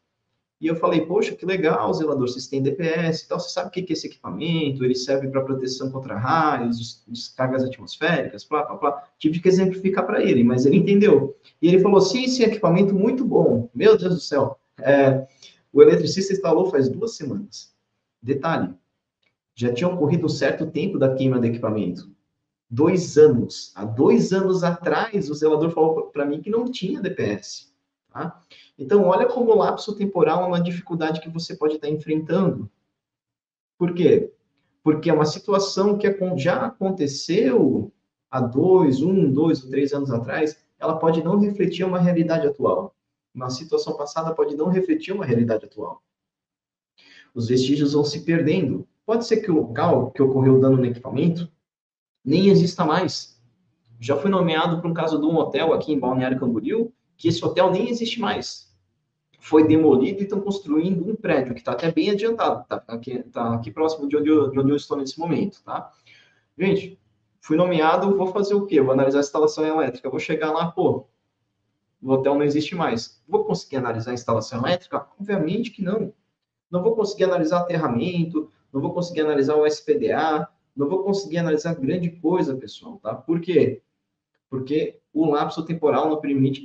E eu falei, poxa, que legal, zelador, vocês têm DPS e tal, você sabe o que é esse equipamento? Ele serve para proteção contra raios, descargas atmosféricas, blá, blá, blá. Tive que exemplificar para ele, mas ele entendeu. E ele falou, sim, sim, equipamento muito bom. Meu Deus do céu. O eletricista instalou faz 2 semanas. Detalhe, já tinha ocorrido um certo tempo da queima do equipamento. 2 anos. Há 2 anos atrás, o zelador falou para mim que não tinha DPS. Tá? Então, olha como o lapso temporal é uma dificuldade que você pode estar enfrentando. Por quê? Porque é uma situação que já aconteceu há 2 ou 3 anos atrás, ela pode não refletir uma realidade atual. Uma situação passada pode não refletir uma realidade atual. Os vestígios vão se perdendo. Pode ser que o local que ocorreu dano no equipamento nem exista mais. Já fui nomeado para um caso de um hotel aqui em Balneário Camboriú, que esse hotel nem existe mais. Foi demolido e estão construindo um prédio que está até bem adiantado, tá aqui próximo de onde eu estou nesse momento, tá? Gente, fui nomeado, vou fazer o quê? Vou analisar a instalação elétrica, vou chegar lá, pô, o hotel não existe mais. Vou conseguir analisar a instalação elétrica? Obviamente que não. Não vou conseguir analisar aterramento, não vou conseguir analisar o SPDA, não vou conseguir analisar grande coisa, pessoal, tá? Por quê? Porque o lapso temporal não permite,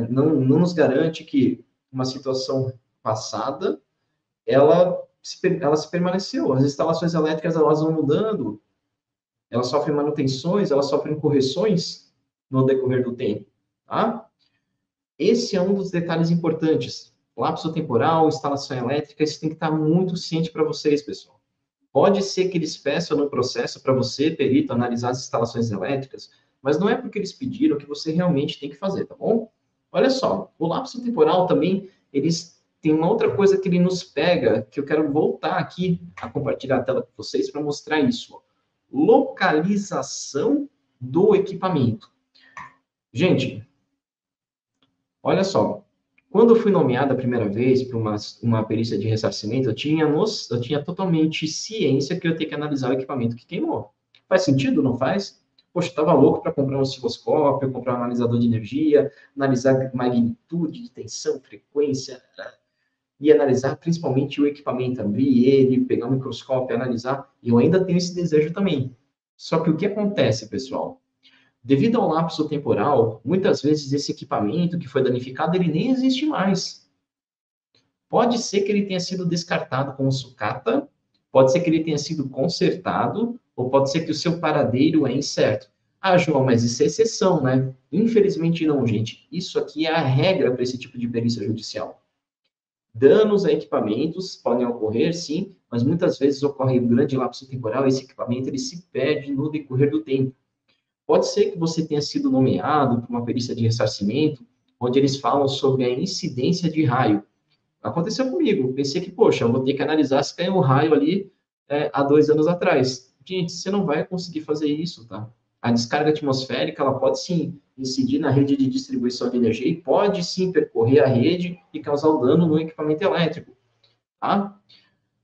não nos garante que uma situação passada, ela se permaneceu. As instalações elétricas, elas vão mudando, elas sofrem manutenções, elas sofrem correções no decorrer do tempo, tá? Esse é um dos detalhes importantes. Lapso temporal, instalação elétrica, isso tem que estar muito ciente para vocês, pessoal. Pode ser que eles peçam no processo para você, perito, analisar as instalações elétricas, mas não é porque eles pediram que você realmente tem que fazer, tá bom? Olha só, o lapso temporal também, eles têm uma outra coisa que ele nos pega, que eu quero voltar aqui a compartilhar a tela com vocês para mostrar isso. Ó. Localização do equipamento. Gente, olha só, quando eu fui nomeado a primeira vez para uma perícia de ressarcimento, eu tinha totalmente ciência que eu ia ter que analisar o equipamento que queimou. Faz sentido, não faz? Poxa, eu estava louco para comprar um osciloscópio, comprar um analisador de energia, analisar magnitude de tensão, frequência, e analisar principalmente o equipamento, abrir ele, pegar um microscópio, analisar. E eu ainda tenho esse desejo também. Só que o que acontece, pessoal? Devido ao lapso temporal, muitas vezes esse equipamento que foi danificado, ele nem existe mais. Pode ser que ele tenha sido descartado como sucata, pode ser que ele tenha sido consertado, ou pode ser que o seu paradeiro é incerto. Ah, João, mas isso é exceção, né? Infelizmente não, gente. Isso aqui é a regra para esse tipo de perícia judicial. Danos a equipamentos podem ocorrer, sim, mas muitas vezes ocorre um grande lapso temporal e esse equipamento ele se perde no decorrer do tempo. Pode ser que você tenha sido nomeado para uma perícia de ressarcimento, onde eles falam sobre a incidência de raio. Aconteceu comigo. Pensei que, poxa, eu vou ter que analisar se caiu um raio ali há 2 anos atrás. Gente, você não vai conseguir fazer isso, tá? A descarga atmosférica, ela pode sim incidir na rede de distribuição de energia e pode sim percorrer a rede e causar um dano no equipamento elétrico, tá?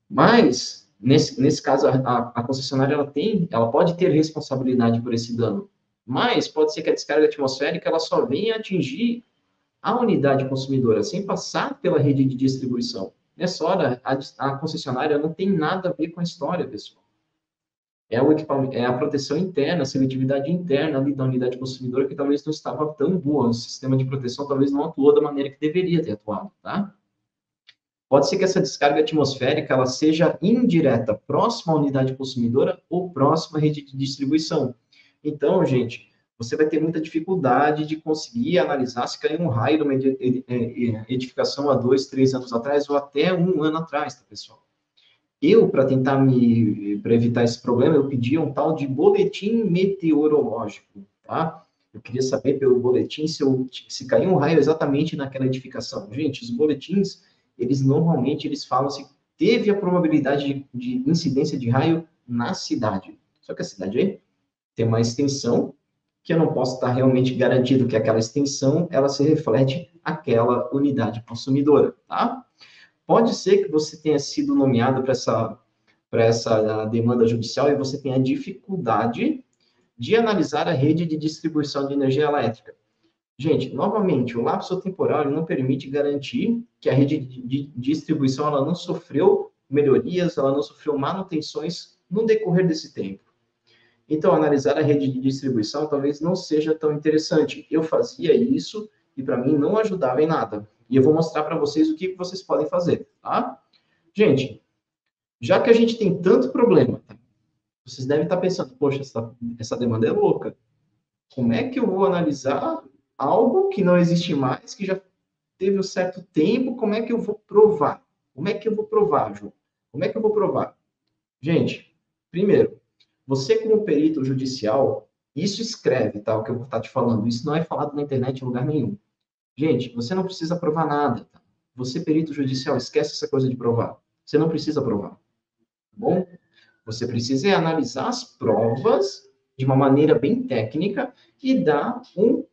Mas, nesse caso, a concessionária, ela pode ter responsabilidade por esse dano. Mas pode ser que a descarga atmosférica ela só venha atingir a unidade consumidora, sem passar pela rede de distribuição. Nessa hora, a concessionária não tem nada a ver com a história, pessoal. É a proteção interna, a seletividade interna ali da unidade consumidora que talvez não estava tão boa. O sistema de proteção talvez não atuou da maneira que deveria ter atuado, tá? Pode ser que essa descarga atmosférica ela seja indireta, próxima à unidade consumidora ou próxima à rede de distribuição. Então, gente, você vai ter muita dificuldade de conseguir analisar se caiu um raio numa edificação há 2, 3 anos atrás ou até 1 ano atrás, tá, pessoal? Para evitar esse problema, eu pedi um tal de boletim meteorológico, tá? Eu queria saber pelo boletim se caiu um raio exatamente naquela edificação. Gente, os boletins, eles falam se teve a probabilidade de incidência de raio na cidade. Só que a cidade aí tem uma extensão que eu não posso estar realmente garantido que aquela extensão, ela se reflete aquela unidade consumidora, tá? Pode ser que você tenha sido nomeado para essa demanda judicial e você tenha dificuldade de analisar a rede de distribuição de energia elétrica. Gente, novamente, o lapso temporal ele não permite garantir que a rede de distribuição ela não sofreu melhorias, ela não sofreu manutenções no decorrer desse tempo. Então, analisar a rede de distribuição talvez não seja tão interessante. Eu fazia isso e para mim não ajudava em nada. E eu vou mostrar para vocês o que vocês podem fazer, tá? Gente, já que a gente tem tanto problema, tá? Vocês devem estar pensando, poxa, essa demanda é louca. Como é que eu vou analisar algo que não existe mais, que já teve um certo tempo? Como é que eu vou provar? Como é que eu vou provar, João? Como é que eu vou provar? Gente, primeiro, você como perito judicial, isso escreve, tá? O que eu vou estar te falando. Isso não é falado na internet em lugar nenhum. Gente, você não precisa provar nada, tá? Você, perito judicial, esquece essa coisa de provar. Você não precisa provar, tá bom? Você precisa analisar as provas de uma maneira bem técnica e dar um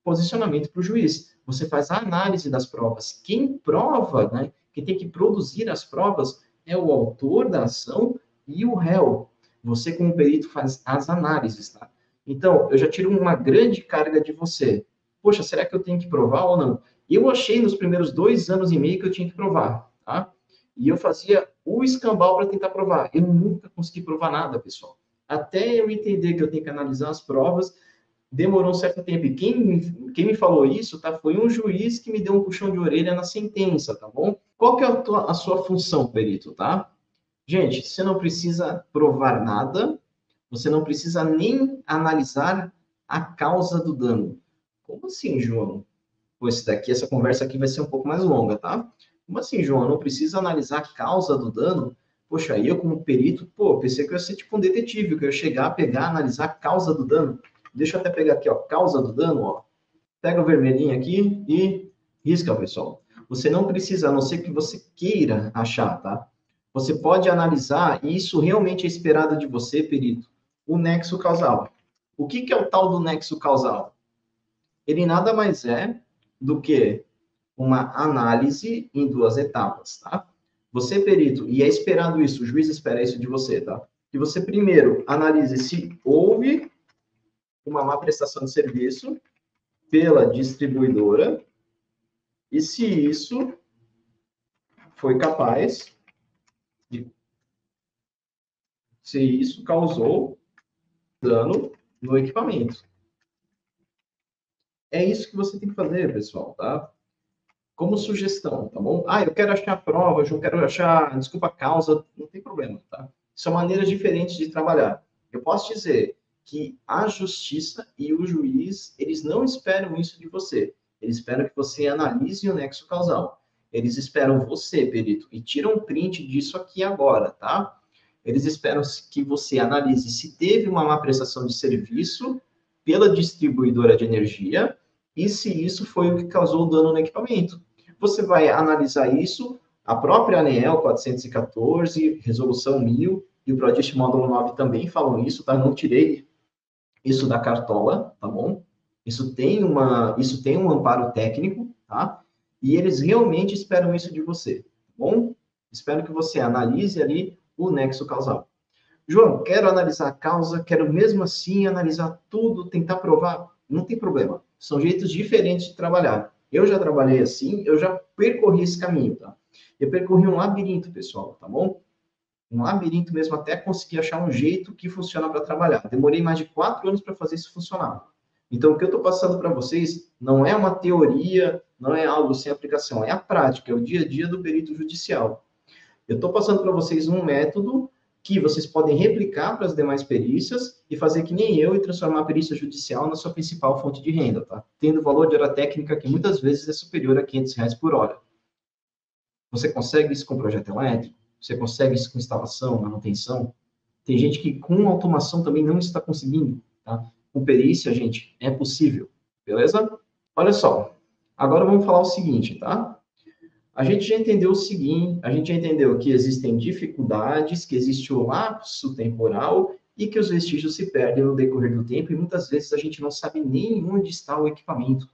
posicionamento para o juiz. Você faz a análise das provas. Quem prova, né, quem tem que produzir as provas é o autor da ação e o réu. Você, como perito, faz as análises, tá? Então, eu já tiro uma grande carga de você. Poxa, será que eu tenho que provar ou não? Eu achei nos primeiros 2 anos e meio que eu tinha que provar, tá? E eu fazia o escambau para tentar provar. Eu nunca consegui provar nada, pessoal. Até eu entender que eu tenho que analisar as provas, demorou um certo tempo. E quem me falou isso, tá? Foi um juiz que me deu um puxão de orelha na sentença, tá bom? Qual que é a sua função, perito, tá? Gente, você não precisa provar nada, você não precisa nem analisar a causa do dano. Como assim, João? Pô, essa conversa aqui vai ser um pouco mais longa, tá? Como assim, João? Eu não precisa analisar a causa do dano? Poxa, aí eu como perito, pô, pensei que eu ia ser tipo um detetive, que eu ia chegar, pegar, analisar a causa do dano. Deixa eu até pegar aqui, ó, causa do dano, ó. Pega o vermelhinho aqui e risca, pessoal. Você não precisa, a não ser que você queira achar, tá? Você pode analisar, e isso realmente é esperado de você, perito, o nexo causal. O que que é o tal do nexo causal? Ele nada mais é do que uma análise em duas etapas, tá? Você, perito, e é esperado isso, o juiz espera isso de você, tá? Que você primeiro analise se houve uma má prestação de serviço pela distribuidora e se isso foi capaz de, se isso causou dano no equipamento. É isso que você tem que fazer, pessoal, tá? Como sugestão, tá bom? Ah, eu quero achar prova, eu quero achar, desculpa, a causa, não tem problema, tá? São maneiras diferentes de trabalhar. Eu posso dizer que a justiça e o juiz, eles não esperam isso de você. Eles esperam que você analise o nexo causal. Eles esperam você, perito, e tiram um print disso aqui agora, tá? Eles esperam que você analise se teve uma má prestação de serviço pela distribuidora de energia e se isso foi o que causou o dano no equipamento. Você vai analisar isso, a própria ANEEL 414, Resolução 1000 e o Prodist Módulo 9 também falam isso, tá? Não tirei isso da cartola, tá bom? Isso tem um amparo técnico, tá? E eles realmente esperam isso de você, tá bom? Espero que você analise ali o nexo causal. João, quero analisar a causa, quero mesmo assim analisar tudo, tentar provar. Não tem problema. São jeitos diferentes de trabalhar. Eu já trabalhei assim, eu já percorri esse caminho, tá? Eu percorri um labirinto, pessoal, tá bom? Um labirinto mesmo até conseguir achar um jeito que funciona para trabalhar. Demorei mais de 4 anos para fazer isso funcionar. Então, o que eu estou passando para vocês não é uma teoria, não é algo sem aplicação, é a prática, é o dia a dia do perito judicial. Eu estou passando para vocês um método que vocês podem replicar para as demais perícias e fazer que nem eu e transformar a perícia judicial na sua principal fonte de renda, tá? Tendo valor de hora técnica que muitas vezes é superior a R$ 500 por hora. Você consegue isso com projeto elétrico? Você consegue isso com instalação, manutenção? Tem gente que com automação também não está conseguindo, tá? Com perícia, gente, é possível, beleza? Olha só, agora vamos falar o seguinte, tá? A gente já entendeu o seguinte, a gente já entendeu que existem dificuldades, que existe o lapso temporal e que os vestígios se perdem no decorrer do tempo e muitas vezes a gente não sabe nem onde está o equipamento.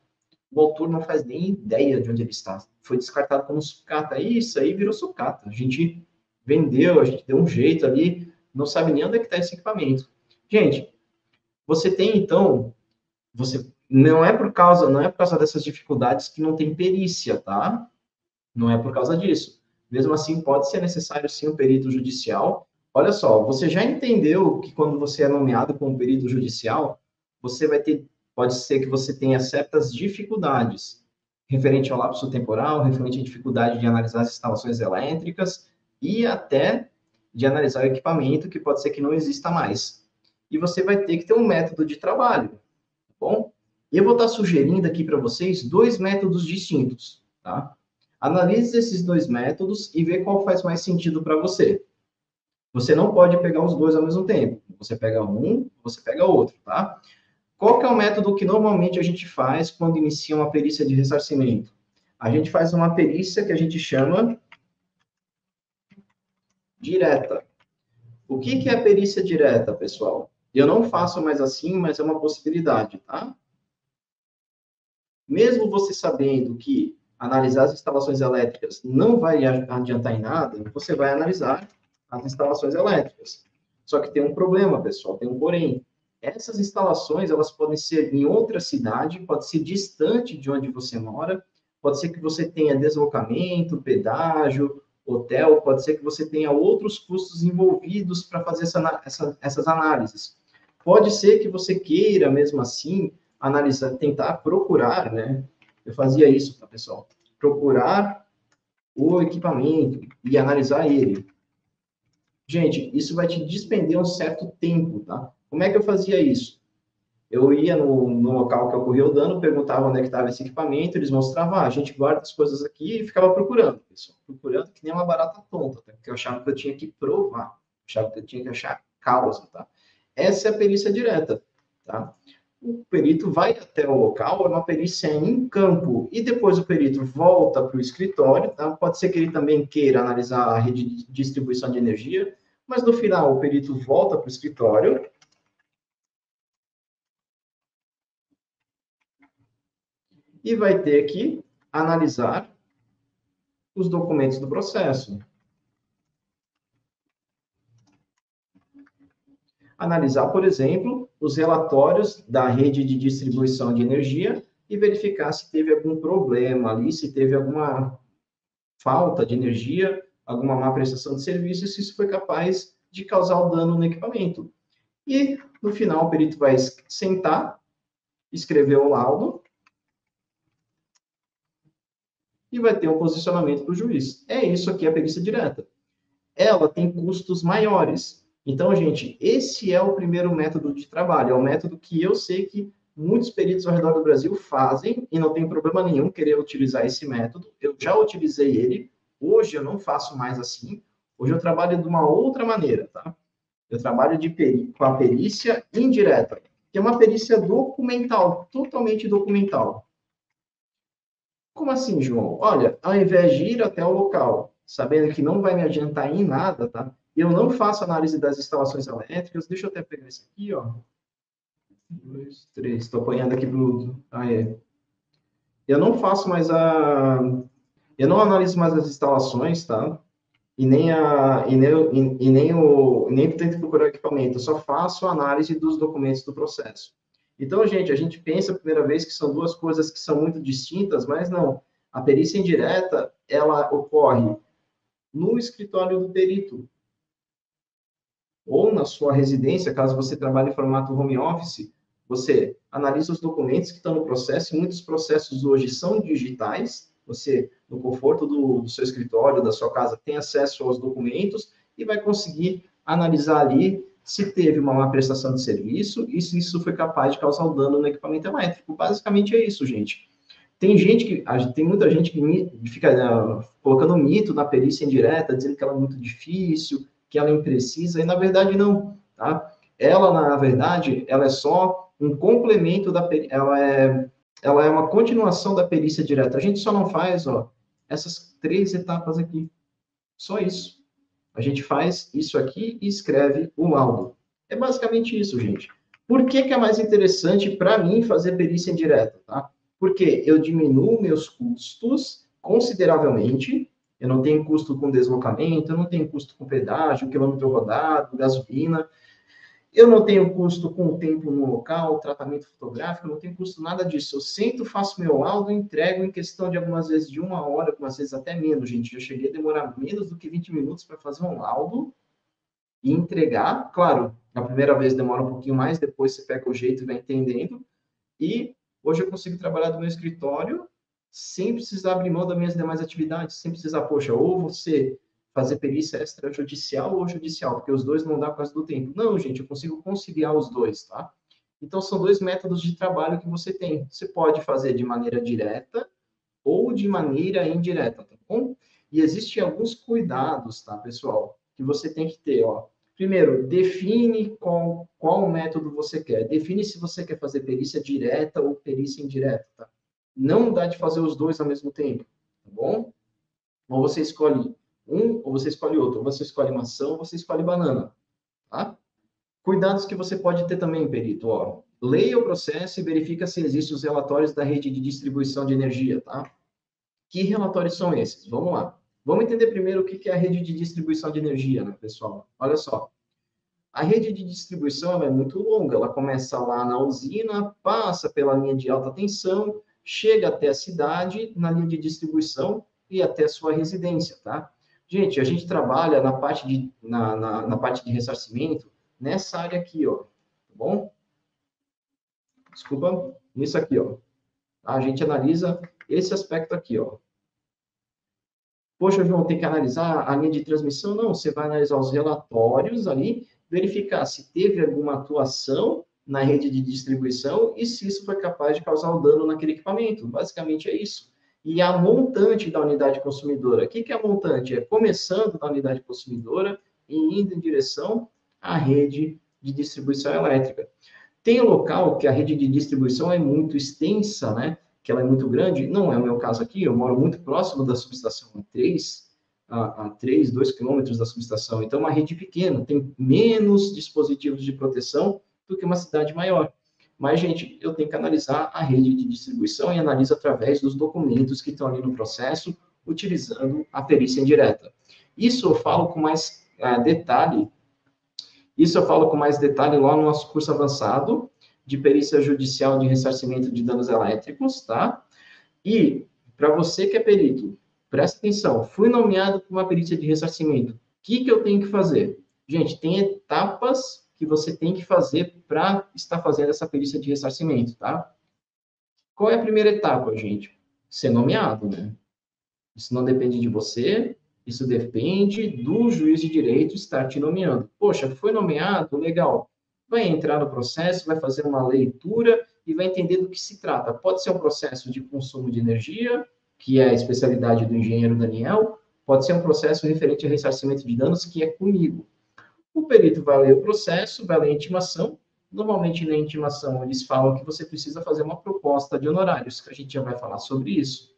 O autor não faz nem ideia de onde ele está. Foi descartado como sucata. Isso aí virou sucata. A gente vendeu, a gente deu um jeito ali, não sabe nem onde é que está esse equipamento. Gente, você tem então, você Não é por causa dessas dificuldades que não tem perícia, tá? Não é por causa disso. Mesmo assim, pode ser necessário sim um perito judicial. Olha só, você já entendeu que quando você é nomeado como perito judicial, você vai ter, pode ser que você tenha certas dificuldades referente ao lapso temporal, referente à dificuldade de analisar as instalações elétricas e até de analisar o equipamento, que pode ser que não exista mais. E você vai ter que ter um método de trabalho, tá bom? E eu vou estar sugerindo aqui para vocês dois métodos distintos, tá? Analise esses dois métodos e vê qual faz mais sentido para você. Você não pode pegar os dois ao mesmo tempo. Você pega um, você pega outro, tá? Qual que é o método que normalmente a gente faz quando inicia uma perícia de ressarcimento? A gente faz uma perícia que a gente chama direta. O que que é a perícia direta, pessoal? Eu não faço mais assim, mas é uma possibilidade, tá? Mesmo você sabendo que analisar as instalações elétricas não vai adiantar em nada, você vai analisar as instalações elétricas. Só que tem um problema, pessoal, tem um porém. Essas instalações, elas podem ser em outra cidade, pode ser distante de onde você mora, pode ser que você tenha deslocamento, pedágio, hotel, pode ser que você tenha outros custos envolvidos para fazer essas análises. Pode ser que você queira, mesmo assim, analisar, tentar procurar, né? Eu fazia isso, tá, pessoal? Procurar o equipamento e analisar ele. Gente, isso vai te despender um certo tempo, tá? Como é que eu fazia isso? Eu ia no local que ocorreu o dano, perguntava onde é que estava esse equipamento, eles mostravam, a gente guarda as coisas aqui e ficava procurando, pessoal. Procurando que nem uma barata tonta, tá? Porque eu achava que eu tinha que provar, achava que eu tinha que achar causa, tá? Essa é a perícia direta, tá? O perito vai até o local, é uma perícia em campo, e depois o perito volta para o escritório, tá? Pode ser que ele também queira analisar a rede de distribuição de energia, mas no final o perito volta para o escritório e vai ter que analisar os documentos do processo. Analisar, por exemplo, os relatórios da rede de distribuição de energia e verificar se teve algum problema ali, se teve alguma falta de energia, alguma má prestação de serviço, se isso foi capaz de causar o dano no equipamento. E, no final, o perito vai sentar, escrever o laudo e vai ter um posicionamento para o juiz. É isso aqui a perícia direta. Ela tem custos maiores. Então, gente, esse é o primeiro método de trabalho, é o método que eu sei que muitos peritos ao redor do Brasil fazem e não tem problema nenhum querer utilizar esse método. Eu já utilizei ele, hoje eu não faço mais assim, hoje eu trabalho de uma outra maneira, tá? Eu trabalho com a perícia indireta, que é uma perícia documental, totalmente documental. Como assim, João? Olha, ao invés de ir até o local, sabendo que não vai me adiantar em nada, tá? Eu não faço análise das instalações elétricas. Deixa eu até pegar esse aqui, ó. 2, 3. Estou apanhando aqui pro. Ah, é. Eu não faço mais a. Eu não analiso mais as instalações, tá? E nem a. E nem tento procurar o equipamento. Eu só faço a análise dos documentos do processo. Então, gente, a gente pensa a primeira vez que são duas coisas que são muito distintas, mas não. A perícia indireta, ela ocorre no escritório do perito, ou na sua residência, caso você trabalhe em formato home office, você analisa os documentos que estão no processo, e muitos processos hoje são digitais, você, no conforto do seu escritório, da sua casa, tem acesso aos documentos e vai conseguir analisar ali se teve uma má prestação de serviço e se isso foi capaz de causar o dano no equipamento elétrico. Basicamente é isso, gente. Tem muita gente que fica colocando mito na perícia indireta, dizendo que ela é muito difícil, que ela é imprecisa, e na verdade não, tá? Ela, na verdade, ela é só um complemento ela é uma continuação da perícia direta. A gente só não faz, ó, essas 3 etapas aqui. Só isso. A gente faz isso aqui e escreve o laudo. É basicamente isso, gente. Por que que é mais interessante para mim fazer perícia indireta, tá? Porque eu diminuo meus custos consideravelmente, eu não tenho custo com deslocamento, eu não tenho custo com pedágio, quilômetro rodado, gasolina, Eu não tenho custo com o tempo no local, tratamento fotográfico, não tenho custo nada disso. Eu sento, faço meu laudo, entrego em questão de algumas vezes de 1 hora, algumas vezes até menos, gente. Eu cheguei a demorar menos do que 20 minutos para fazer um laudo e entregar. Claro, a primeira vez demora um pouquinho mais, depois você pega o jeito e vai entendendo. E hoje eu consigo trabalhar do meu escritório sem precisar abrir mão das minhas demais atividades, sem precisar, poxa, ou você fazer perícia extrajudicial ou judicial, porque os dois não dá por causa do tempo. Não, gente, eu consigo conciliar os dois, tá? Então, são dois métodos de trabalho que você tem. Você pode fazer de maneira direta ou de maneira indireta, tá bom? E existem alguns cuidados, tá, pessoal, que você tem que ter, ó. Primeiro, define qual método você quer. Define se você quer fazer perícia direta ou perícia indireta, tá? Não dá de fazer os dois ao mesmo tempo, tá bom? Ou você escolhe um, ou você escolhe outro. Ou você escolhe maçã, ou você escolhe banana, tá? Cuidados que você pode ter também, perito, ó. Leia o processo e verifica se existem os relatórios da rede de distribuição de energia, tá? Que relatórios são esses? Vamos lá. Vamos entender primeiro o que é a rede de distribuição de energia, né, pessoal? Olha só. A rede de distribuição é muito longa. Ela começa lá na usina, passa pela linha de alta tensão, chega até a cidade, na linha de distribuição e até a sua residência, tá? Gente, a gente trabalha na parte de ressarcimento nessa área aqui, ó. Tá bom? Desculpa, nisso aqui, ó. A gente analisa esse aspecto aqui, ó. Poxa, João, tem que analisar a linha de transmissão? Não, você vai analisar os relatórios ali, verificar se teve alguma atuação na rede de distribuição e se isso foi capaz de causar um dano naquele equipamento. Basicamente é isso. E a montante da unidade consumidora. O que é a montante? É começando da unidade consumidora e indo em direção à rede de distribuição elétrica. Tem local que a rede de distribuição é muito extensa, né? Que ela é muito grande. Não é o meu caso aqui, eu moro muito próximo da subestação a 3, 2 quilômetros da subestação. Então, é uma rede pequena, tem menos dispositivos de proteção do que uma cidade maior. Mas, gente, eu tenho que analisar a rede de distribuição e analiso através dos documentos que estão ali no processo, utilizando a perícia indireta. Isso eu falo com mais detalhe. Isso eu falo com mais detalhe lá no nosso curso avançado de perícia judicial de ressarcimento de danos elétricos, tá? E, para você que é perito, presta atenção, fui nomeado para uma perícia de ressarcimento. O que eu tenho que fazer? Gente, tem etapas que você tem que fazer para estar fazendo essa perícia de ressarcimento, tá? Qual é a primeira etapa, gente? Ser nomeado, né? Isso não depende de você, isso depende do juiz de direito estar te nomeando. Poxa, foi nomeado, legal. Vai entrar no processo, vai fazer uma leitura e vai entender do que se trata. Pode ser um processo de consumo de energia, que é a especialidade do engenheiro Daniel, pode ser um processo referente a ressarcimento de danos, que é comigo. O perito vai ler o processo, vai ler a intimação. Normalmente, na intimação, eles falam que você precisa fazer uma proposta de honorários, que a gente já vai falar sobre isso.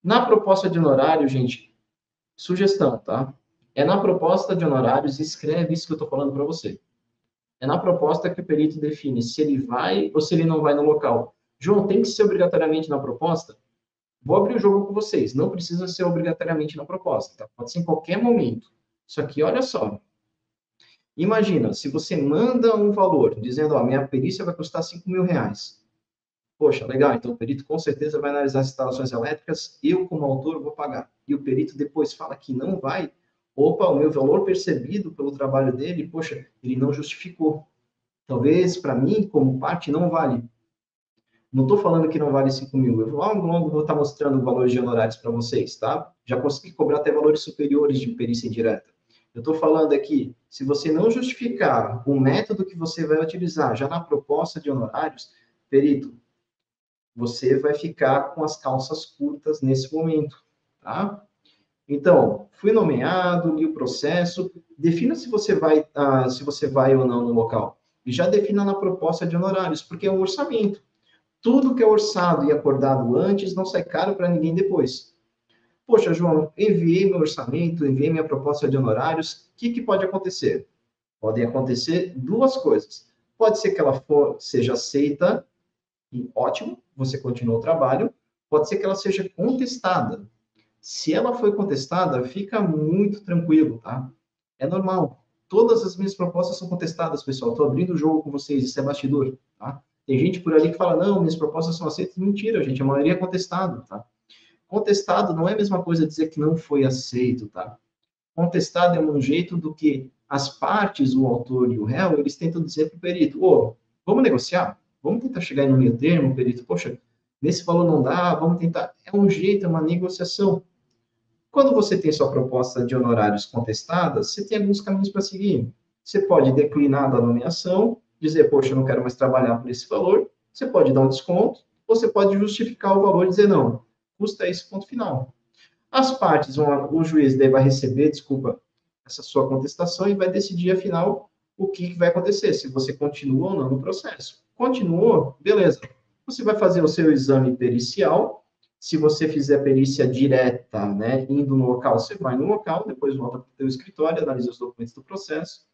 Na proposta de honorário, gente, sugestão, tá? É na proposta de honorários, escreve isso que eu estou falando para você. É na proposta que o perito define se ele vai ou se ele não vai no local. João, tem que ser obrigatoriamente na proposta? Vou abrir o jogo com vocês. Não precisa ser obrigatoriamente na proposta, tá? Pode ser em qualquer momento. Isso aqui, olha só. Imagina, se você manda um valor dizendo, ó, minha perícia vai custar R$ 5.000. Poxa, legal, então o perito com certeza vai analisar as instalações elétricas, eu como autor vou pagar. E o perito depois fala que não vai, opa, o meu valor percebido pelo trabalho dele, poxa, ele não justificou. Talvez para mim, como parte, não vale. Não estou falando que não vale 5 mil, eu logo vou estar mostrando valores de honorários para vocês, tá? Já consegui cobrar até valores superiores de perícia indireta. Eu estou falando aqui, se você não justificar o método que você vai utilizar já na proposta de honorários, perito, você vai ficar com as calças curtas nesse momento, tá? Então, fui nomeado, li o processo, defina se você vai ou não no local. E já defina na proposta de honorários, porque é um orçamento. Tudo que é orçado e acordado antes não sai caro para ninguém depois. Poxa, João, enviei meu orçamento, enviei minha proposta de honorários, o que pode acontecer? Podem acontecer duas coisas. Pode ser que ela seja aceita, e ótimo, você continua o trabalho. Pode ser que ela seja contestada. Se ela foi contestada, fica muito tranquilo, tá? É normal. Todas as minhas propostas são contestadas, pessoal. Estou abrindo o jogo com vocês, isso é bastidor, tá? Tem gente por ali que fala, não, minhas propostas são aceitas. Mentira, gente, a maioria é contestado, tá? Contestado não é a mesma coisa dizer que não foi aceito, tá? Contestado é um jeito do que as partes, o autor e o réu, eles tentam dizer para o perito, ô, vamos negociar? Vamos tentar chegar no meio termo, perito, poxa, nesse valor não dá, vamos tentar. É um jeito, é uma negociação. Quando você tem sua proposta de honorários contestada, você tem alguns caminhos para seguir. Você pode declinar da nomeação, dizer, poxa, eu não quero mais trabalhar por esse valor. Você pode dar um desconto, ou você pode justificar o valor e dizer, não, custa esse ponto final. As partes, o juiz daí vai receber, desculpa, essa sua contestação e vai decidir, afinal, o que vai acontecer, se você continua ou não no processo. Continuou, beleza. Você vai fazer o seu exame pericial. Se você fizer perícia direta, né, indo no local, você vai no local, depois volta para o seu escritório, analisa os documentos do processo.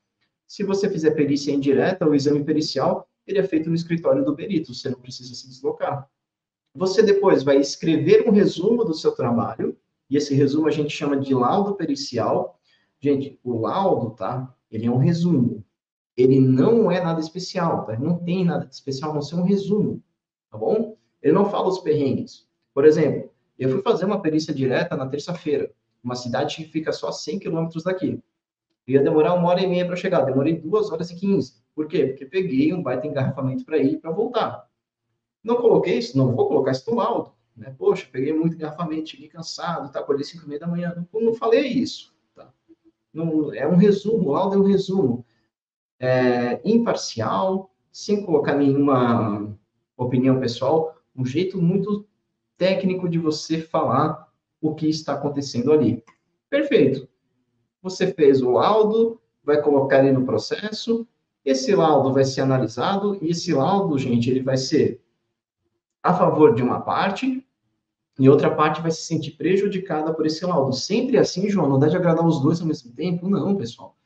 Se você fizer perícia indireta, o exame pericial, ele é feito no escritório do perito, você não precisa se deslocar. Você depois vai escrever um resumo do seu trabalho, e esse resumo a gente chama de laudo pericial. Gente, o laudo, tá? Ele é um resumo. Ele não é nada especial, tá? Ele não tem nada de especial, a não ser um resumo, tá bom? Ele não fala os perrengues. Por exemplo, eu fui fazer uma perícia direta na terça-feira, uma cidade que fica só a 100 quilômetros daqui. Ia demorar 1h30 para chegar, demorei 2h15. Por quê? Porque peguei um baita engarrafamento para ir e para voltar. Não coloquei isso, não vou colocar isso no laudo. Né? Poxa, peguei muito engarrafamento, cheguei cansado, tá? Acordei 5h30 da manhã. Não falei isso. Tá? Não, é um resumo, o laudo é um resumo. Imparcial, sem colocar nenhuma opinião pessoal, um jeito muito técnico de você falar o que está acontecendo ali. Perfeito. Você fez o laudo, vai colocar ele no processo, esse laudo vai ser analisado, e esse laudo, gente, ele vai ser a favor de uma parte, e outra parte vai se sentir prejudicada por esse laudo. Sempre assim, João, não dá de agradar os dois ao mesmo tempo? Não, pessoal.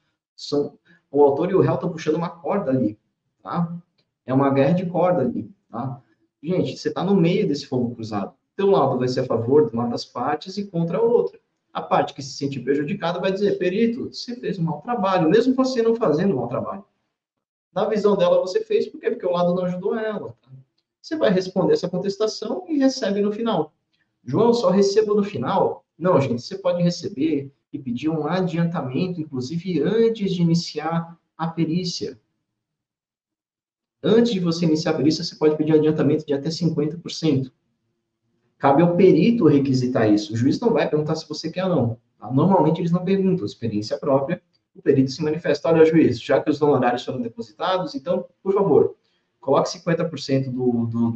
O autor e o réu estão puxando uma corda ali, tá? É uma guerra de corda ali, tá? Gente, você está no meio desse fogo cruzado. Teu laudo vai ser a favor de uma das partes e contra a outra. A parte que se sente prejudicada vai dizer, perito, você fez um mau trabalho, mesmo você não fazendo um mau trabalho. Na visão dela, você fez porque o lado não ajudou ela. Tá? Você vai responder essa contestação e recebe no final. João, só recebo no final? Não, gente, você pode receber e pedir um adiantamento, inclusive antes de iniciar a perícia. Antes de você iniciar a perícia, você pode pedir adiantamento de até 50%. Cabe ao perito requisitar isso. O juiz não vai perguntar se você quer ou não. Tá? Normalmente, eles não perguntam. Experiência própria, o perito se manifesta. Olha, juiz, já que os honorários foram depositados, então, por favor, coloque 50%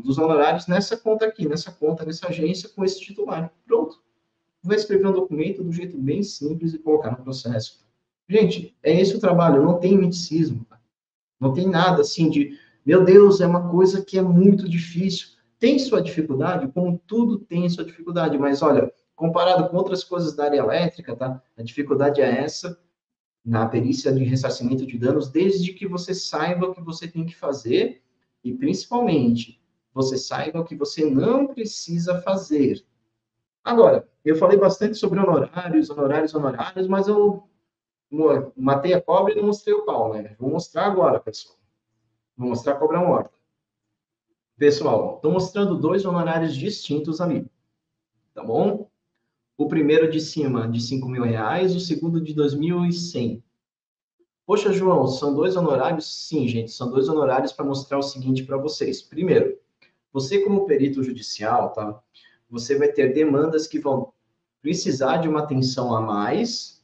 dos honorários nessa conta aqui, nessa agência, com esse titular. Pronto. Vai escrever um documento do jeito bem simples e colocar no processo. Gente, é esse o trabalho, não tem miticismo. Tá? Não tem nada assim de, meu Deus, é uma coisa que é muito difícil. Tem sua dificuldade, como tudo tem sua dificuldade, mas olha, comparado com outras coisas da área elétrica, tá? A dificuldade é essa, na perícia de ressarcimento de danos, desde que você saiba o que você tem que fazer e, principalmente, você saiba o que você não precisa fazer. Agora, eu falei bastante sobre honorários, mas eu matei a cobra e não mostrei o pau, né? Vou mostrar agora, pessoal. Vou mostrar a cobra morta. Pessoal, estou mostrando dois honorários distintos ali, tá bom? O primeiro de cima de R$ 5.000, o segundo de 2.100. Poxa, João, são dois honorários? Sim, gente, são dois honorários para mostrar o seguinte para vocês. Primeiro, você como perito judicial, tá? Você vai ter demandas que vão precisar de uma atenção a mais,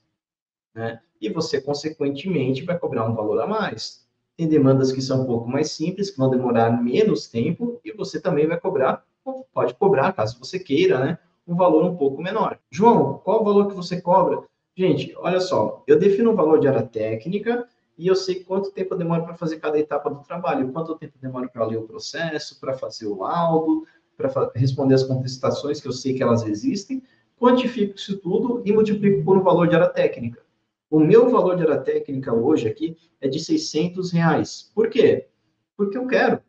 né? E você, consequentemente, vai cobrar um valor a mais. Tem demandas que são um pouco mais simples, que vão demorar menos tempo, e você também vai cobrar, pode cobrar, caso você queira, né? Um valor um pouco menor. João, qual o valor que você cobra? Gente, olha só, eu defino um valor de área técnica e eu sei quanto tempo eu demoro para fazer cada etapa do trabalho, quanto tempo eu demoro para ler o processo, para fazer o laudo, para responder as contestações, que eu sei que elas existem, quantifico isso tudo e multiplico por um valor de área técnica. O meu valor de área técnica hoje aqui é de R$ 600. Por quê? Porque eu quero.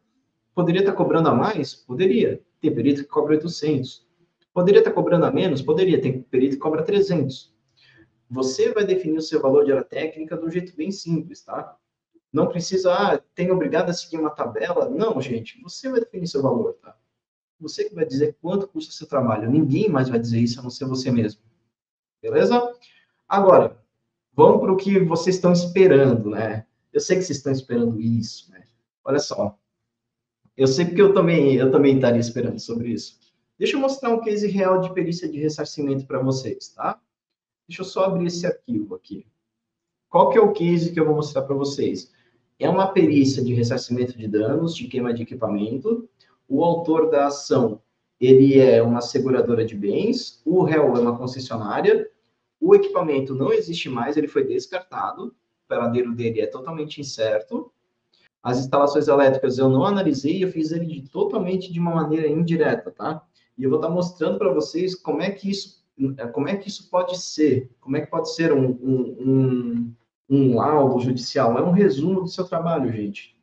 Poderia estar cobrando a mais? Poderia. Tem perito que cobra 800. Poderia estar cobrando a menos? Poderia. Tem perito que cobra 300. Você vai definir o seu valor de hora técnica de um jeito bem simples, tá? Não precisa, tem obrigado a seguir uma tabela. Não, gente, você vai definir seu valor, tá? Você que vai dizer quanto custa o seu trabalho. Ninguém mais vai dizer isso a não ser você mesmo. Beleza? Agora, vamos para o que vocês estão esperando, né? Eu sei que vocês estão esperando isso, né? Olha só, eu sei porque eu também estaria esperando sobre isso. Deixa eu mostrar um case real de perícia de ressarcimento para vocês, tá? Deixa eu só abrir esse arquivo aqui. Qual que é o case que eu vou mostrar para vocês? É uma perícia de ressarcimento de danos, de queima de equipamento. O autor da ação, ele é uma seguradora de bens. O réu é uma concessionária. O equipamento não existe mais, ele foi descartado. O paradeiro dele é totalmente incerto. As instalações elétricas eu não analisei, eu fiz ele totalmente de uma maneira indireta, tá? E eu vou estar mostrando para vocês como é que isso pode ser, como é que pode ser um laudo judicial. É um resumo do seu trabalho, gente.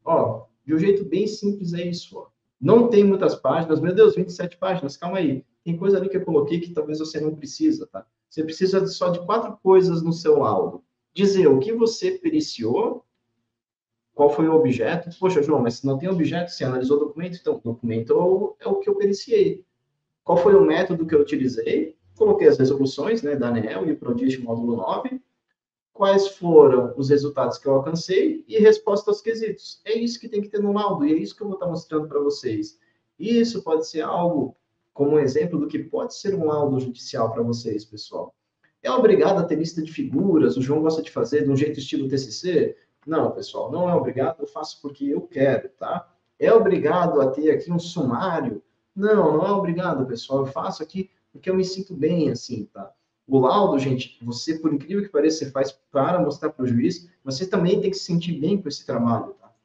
Ó, de um jeito bem simples é isso, ó. Não tem muitas páginas, meu Deus, 27 páginas, calma aí. Tem coisa ali que eu coloquei que talvez você não precisa, tá? Você precisa só de 4 coisas no seu laudo. Dizer o que você periciou, qual foi o objeto. Poxa, João, mas se não tem objeto, você analisou o documento, então o documento é o que eu periciei. Qual foi o método que eu utilizei? Coloquei as resoluções, né, da ANEEL e o PRODIST módulo 9. Quais foram os resultados que eu alcancei e resposta aos quesitos. É isso que tem que ter no laudo e é isso que eu vou estar mostrando para vocês. Isso pode ser algo como um exemplo do que pode ser um laudo judicial para vocês, pessoal. É obrigado a ter lista de figuras, o João gosta de fazer de um jeito estilo TCC? Não, pessoal, não é obrigado, eu faço porque eu quero, tá? É obrigado a ter aqui um sumário? Não, não é obrigado, pessoal, eu faço aqui porque eu me sinto bem assim, tá? O laudo, gente, você, por incrível que pareça, você faz para mostrar para o juiz, você também tem que se sentir bem com esse trabalho, tá?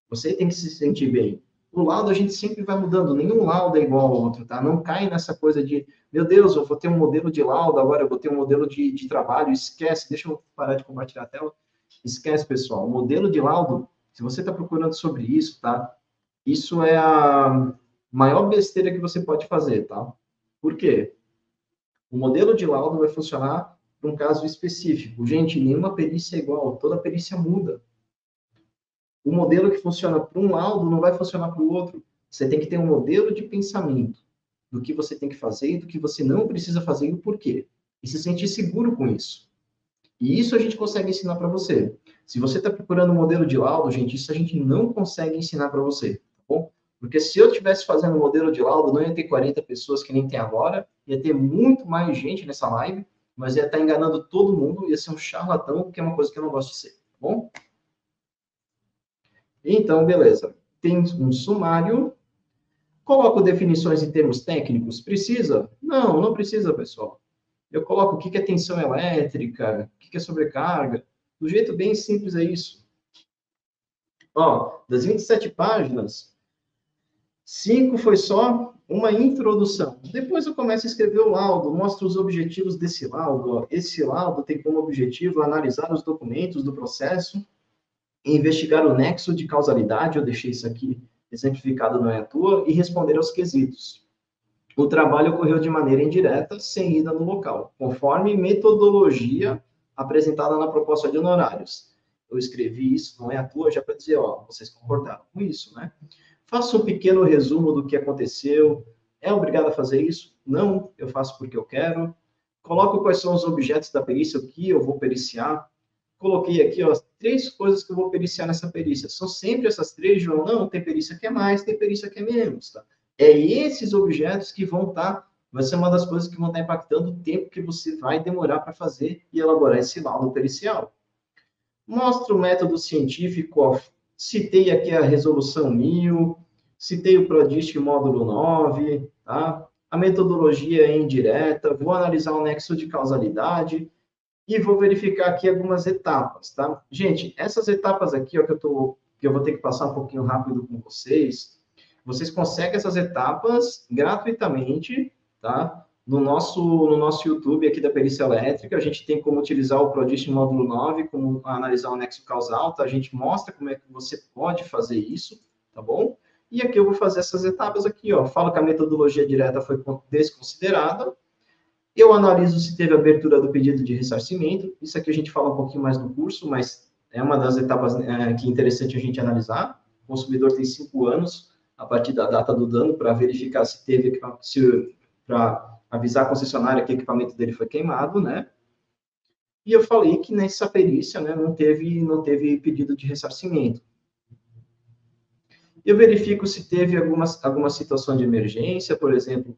Você tem que se sentir bem. O laudo a gente sempre vai mudando, nenhum laudo é igual ao outro, tá? Não cai nessa coisa de, meu Deus, eu vou ter um modelo de laudo, agora eu vou ter um modelo de trabalho, esquece, deixa eu parar de compartilhar a tela. Esquece, pessoal, o modelo de laudo, se você está procurando sobre isso, tá? Isso é a maior besteira que você pode fazer, tá? Por quê? O modelo de laudo vai funcionar para um caso específico. Gente, nenhuma perícia é igual, toda perícia muda. O modelo que funciona para um laudo não vai funcionar para o outro. Você tem que ter um modelo de pensamento do que você tem que fazer e do que você não precisa fazer e o porquê. E se sentir seguro com isso. E isso a gente consegue ensinar para você. Se você está procurando um modelo de laudo, gente, isso a gente não consegue ensinar para você, tá bom? Porque se eu estivesse fazendo um modelo de laudo, não ia ter 40 pessoas que nem tem agora, ia ter muito mais gente nessa live, mas ia estar enganando todo mundo, ia ser um charlatão, que é uma coisa que eu não gosto de ser, tá bom? Então, beleza. Tem um sumário. Coloco definições em termos técnicos? Precisa? Não, não precisa, pessoal. Eu coloco o que é tensão elétrica, o que é sobrecarga. Do jeito bem simples é isso. Ó, das 27 páginas, 5 foi só uma introdução. Depois eu começo a escrever o laudo, mostro os objetivos desse laudo. Ó. Esse laudo tem como objetivo analisar os documentos do processo, investigar o nexo de causalidade, eu deixei isso aqui exemplificado, não é à toa, e responder aos quesitos. O trabalho ocorreu de maneira indireta, sem ida no local, conforme metodologia apresentada na proposta de honorários. Eu escrevi isso, não é à toa, já para dizer, ó, vocês concordaram com isso, né? Faço um pequeno resumo do que aconteceu. É obrigado a fazer isso? Não, eu faço porque eu quero. Coloco quais são os objetos da perícia, o que eu vou periciar. Coloquei aqui, ó, 3 coisas que eu vou periciar nessa perícia. São sempre essas 3, João? Não, tem perícia que é mais, tem perícia que é menos, tá? É esses objetos que vão estar, vai ser uma das coisas que vão estar impactando o tempo que você vai demorar para fazer e elaborar esse laudo pericial. Mostra o método científico, ó, citei aqui a resolução 1000, citei o PRODIST módulo 9, tá? A metodologia é indireta, vou analisar o nexo de causalidade e vou verificar aqui algumas etapas, tá? Gente, essas etapas aqui, ó, que eu vou ter que passar um pouquinho rápido com vocês conseguem essas etapas gratuitamente, tá? No nosso YouTube aqui da Perícia Elétrica, a gente tem como utilizar o PRODIST módulo 9, como analisar o nexo causal, tá? A gente mostra como é que você pode fazer isso, tá bom? E aqui eu vou fazer essas etapas aqui, ó. Falo que a metodologia direta foi desconsiderada Eu analiso se teve abertura do pedido de ressarcimento. Isso aqui a gente fala um pouquinho mais no curso, mas é uma das etapas que é interessante a gente analisar. O consumidor tem 5 anos, a partir da data do dano, para verificar se teve, para avisar a concessionária que o equipamento dele foi queimado, né? E eu falei que nessa perícia, né, não teve pedido de ressarcimento. Eu verifico se teve alguma situação de emergência, por exemplo,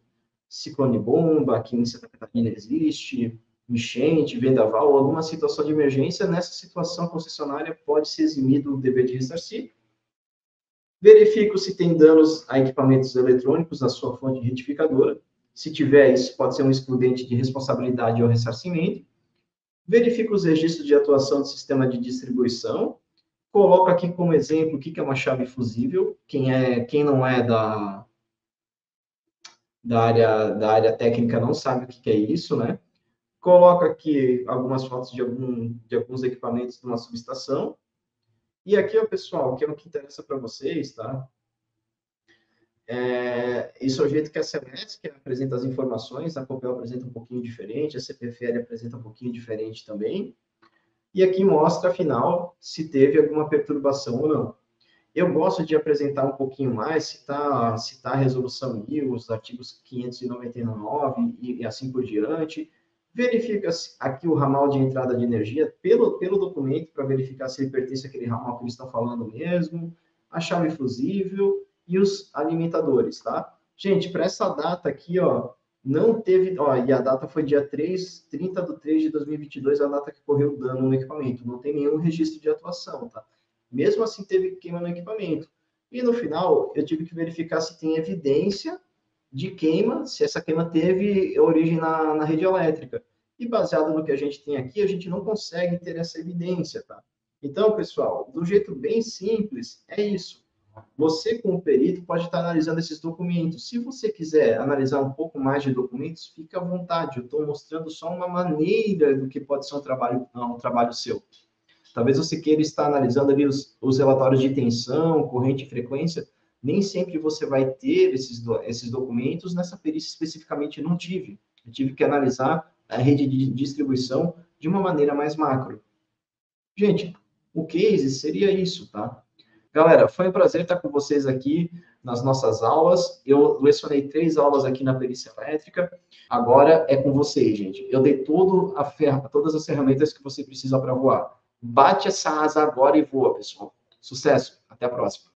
ciclone bomba, aqui em Santa Catarina existe, enchente, vendaval, alguma situação de emergência. Nessa situação, a concessionária pode se eximir do dever de ressarcir. Verifico se tem danos a equipamentos eletrônicos na sua fonte retificadora. Se tiver, isso pode ser um excludente de responsabilidade ou ressarcimento. Verifico os registros de atuação do sistema de distribuição. Coloco aqui como exemplo o que é uma chave fusível. Quem não é da área técnica não sabe o que é isso, né? Coloco aqui algumas fotos de alguns equipamentos de uma subestação. E aqui, ó, pessoal, que é o que interessa para vocês, tá? Isso é o jeito que a CMS apresenta as informações, a Copel apresenta um pouquinho diferente, a CPFL apresenta um pouquinho diferente também. E aqui mostra, afinal, se teve alguma perturbação ou não. Eu gosto de apresentar um pouquinho mais, citar a resolução I, os artigos 599 e assim por diante. Verifica aqui o ramal de entrada de energia pelo documento, para verificar se ele pertence àquele ramal que eles estão falando mesmo, a chave fusível e os alimentadores, tá? Gente, para essa data aqui, ó, não teve, ó, e a data foi dia 30 de 3 de 2022, a data que ocorreu o dano no equipamento, não tem nenhum registro de atuação, tá? Mesmo assim, teve queima no equipamento. E no final, eu tive que verificar se tem evidência de queima, se essa queima teve origem na rede elétrica. E baseado no que a gente tem aqui, a gente não consegue ter essa evidência, tá? Então, pessoal, do jeito bem simples, é isso. Você, como perito, pode estar analisando esses documentos. Se você quiser analisar um pouco mais de documentos, fique à vontade. Eu estou mostrando só uma maneira do que pode ser um trabalho seu. Talvez você queira estar analisando ali os relatórios de tensão, corrente e frequência. Nem sempre você vai ter esses documentos. Nessa perícia, especificamente, não tive. Eu tive que analisar a rede de distribuição de uma maneira mais macro. Gente, o case seria isso, tá? Galera, foi um prazer estar com vocês aqui nas nossas aulas. Eu lecionei 3 aulas aqui na perícia elétrica. Agora é com vocês, gente. Eu dei todas as ferramentas que você precisa para voar. Bate essa asa agora e voa, pessoal. Sucesso. Até a próxima.